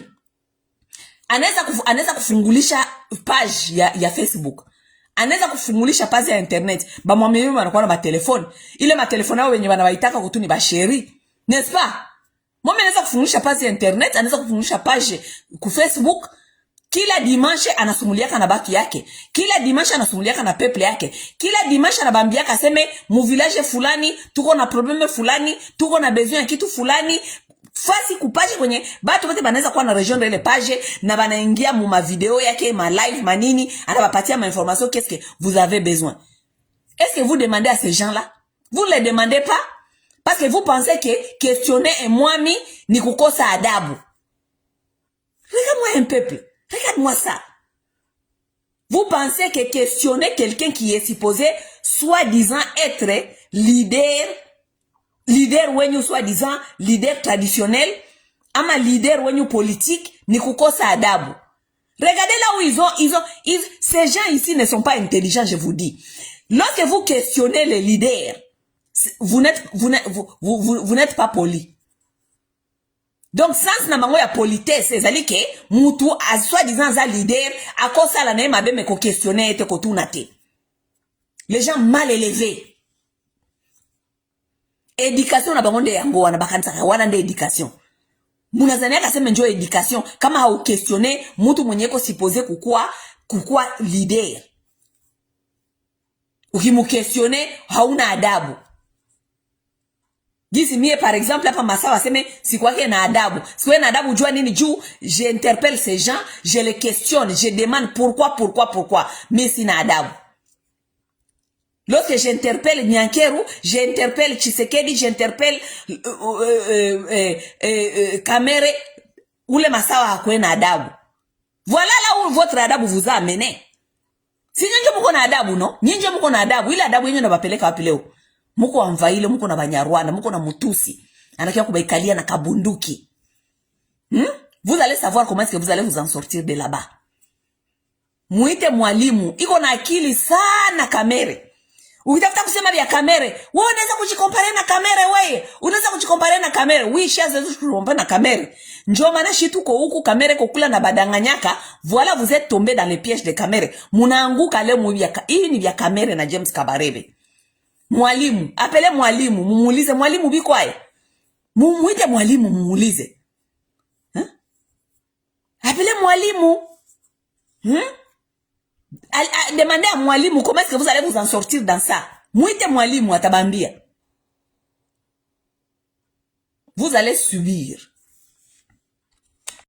anaweza kufungulisha page ya Facebook. Anaweza kufungulisha page ya internet. Ba mwami yeye anakuwa na matelefoni. Ile matelefoni yao wenye wanawaitaka kutuni ba chéri. N'est-ce pas? Mwami anaweza kufungulisha page ya internet, anaweza kufungulisha page ku Facebook. Kila dimanche anasumuliaka na baki yake. Kila dimanche anasumuliaka na peuple yake. Kila dimanche anabambiaka seme mu village fulani tuko na probleme fulani, tuko na besoin ya kitu fulani. Fasi kupage kwenye batu wote banaweza kuwa na region ile page na banaingia mu ma video yake, ma live, manini, anabapatia ma information qu'est-ce que vous avez besoin. Est-ce que vous demandez à ces gens-là? Vous ne les demandez pas parce que vous pensez que questionner un mwami ni kukosa adabu. Regarde-moi un peuple. Regarde-moi ça. Vous pensez que questionner quelqu'un qui est supposé soi-disant être leader wenyu soi-disant leader traditionnel, ama leader wenyu politique, ni kukosa adabu. Regardez là où ils ont, ces gens ici ne sont pas intelligents, je vous dis. Lorsque vous questionnez les leaders, vous n'êtes pas poli. Donc, sans na mango ya politesse, ezali ke, mutu, a soi-disant za leader, a kosa la neye mabe me ko questionner ete ko tunate. Les gens mal élevés. Éducation na bango nde yango wana bakanisaka wana nde éducation. Munazania kaseme njo éducation, kama hau questionner, mutu mwenye ko supposé kukua leader. Ukimu questionner, hauna adabu. Gisi mie par exemple hapa Masawa seme sikwake na adabu. Siwe na adabu jua nini juu, j'interpelle ces gens, je les questionne, je demande pourquoi, mais sina adabu. Lorsque j'interpelle Nyankeru, j'interpelle Tshisekedi, j'interpelle Kamere, ule Masawa hakwe na adabu. Voilà là où votre adabu vous a amené. Si nyinyi mko na adabu no? Nyinyi mko na adabu, ile adabu yenyewe ndabapeleka wapi leo? Muko amvaile, muko na Banyarwanda, muko na Mutusi. Anakia kubaikalia na kabunduki. Vous allez savoir comment est-ce que vous allez vous en sortir de là-bas. Muite mwalimu, iko na akili sana Kamere. Ukitafuta kusema vya Kamere, wewe unaweza kujikompare na Kamere wewe. Unaweza kujikompare na Kamere. Oui, shaza kujicompare na Kamere. Njoo maana shituko huku Kamere kokula na badanganyaka, voilà vous êtes tombé dans les pièges de Kamere. Munaanguka leo mwibia. Hii ni vya Kamere na James Kabarebe. Mwalimu, apele mwalimu, mumuulize mwalimu bikwaye. Muite mwalimu mumuulize. Apele mwalimu. Demandez à mwalimu comment est-ce que vous allez vous en sortir dans ça. Mwite mwalimu atabambia. Vous allez subir.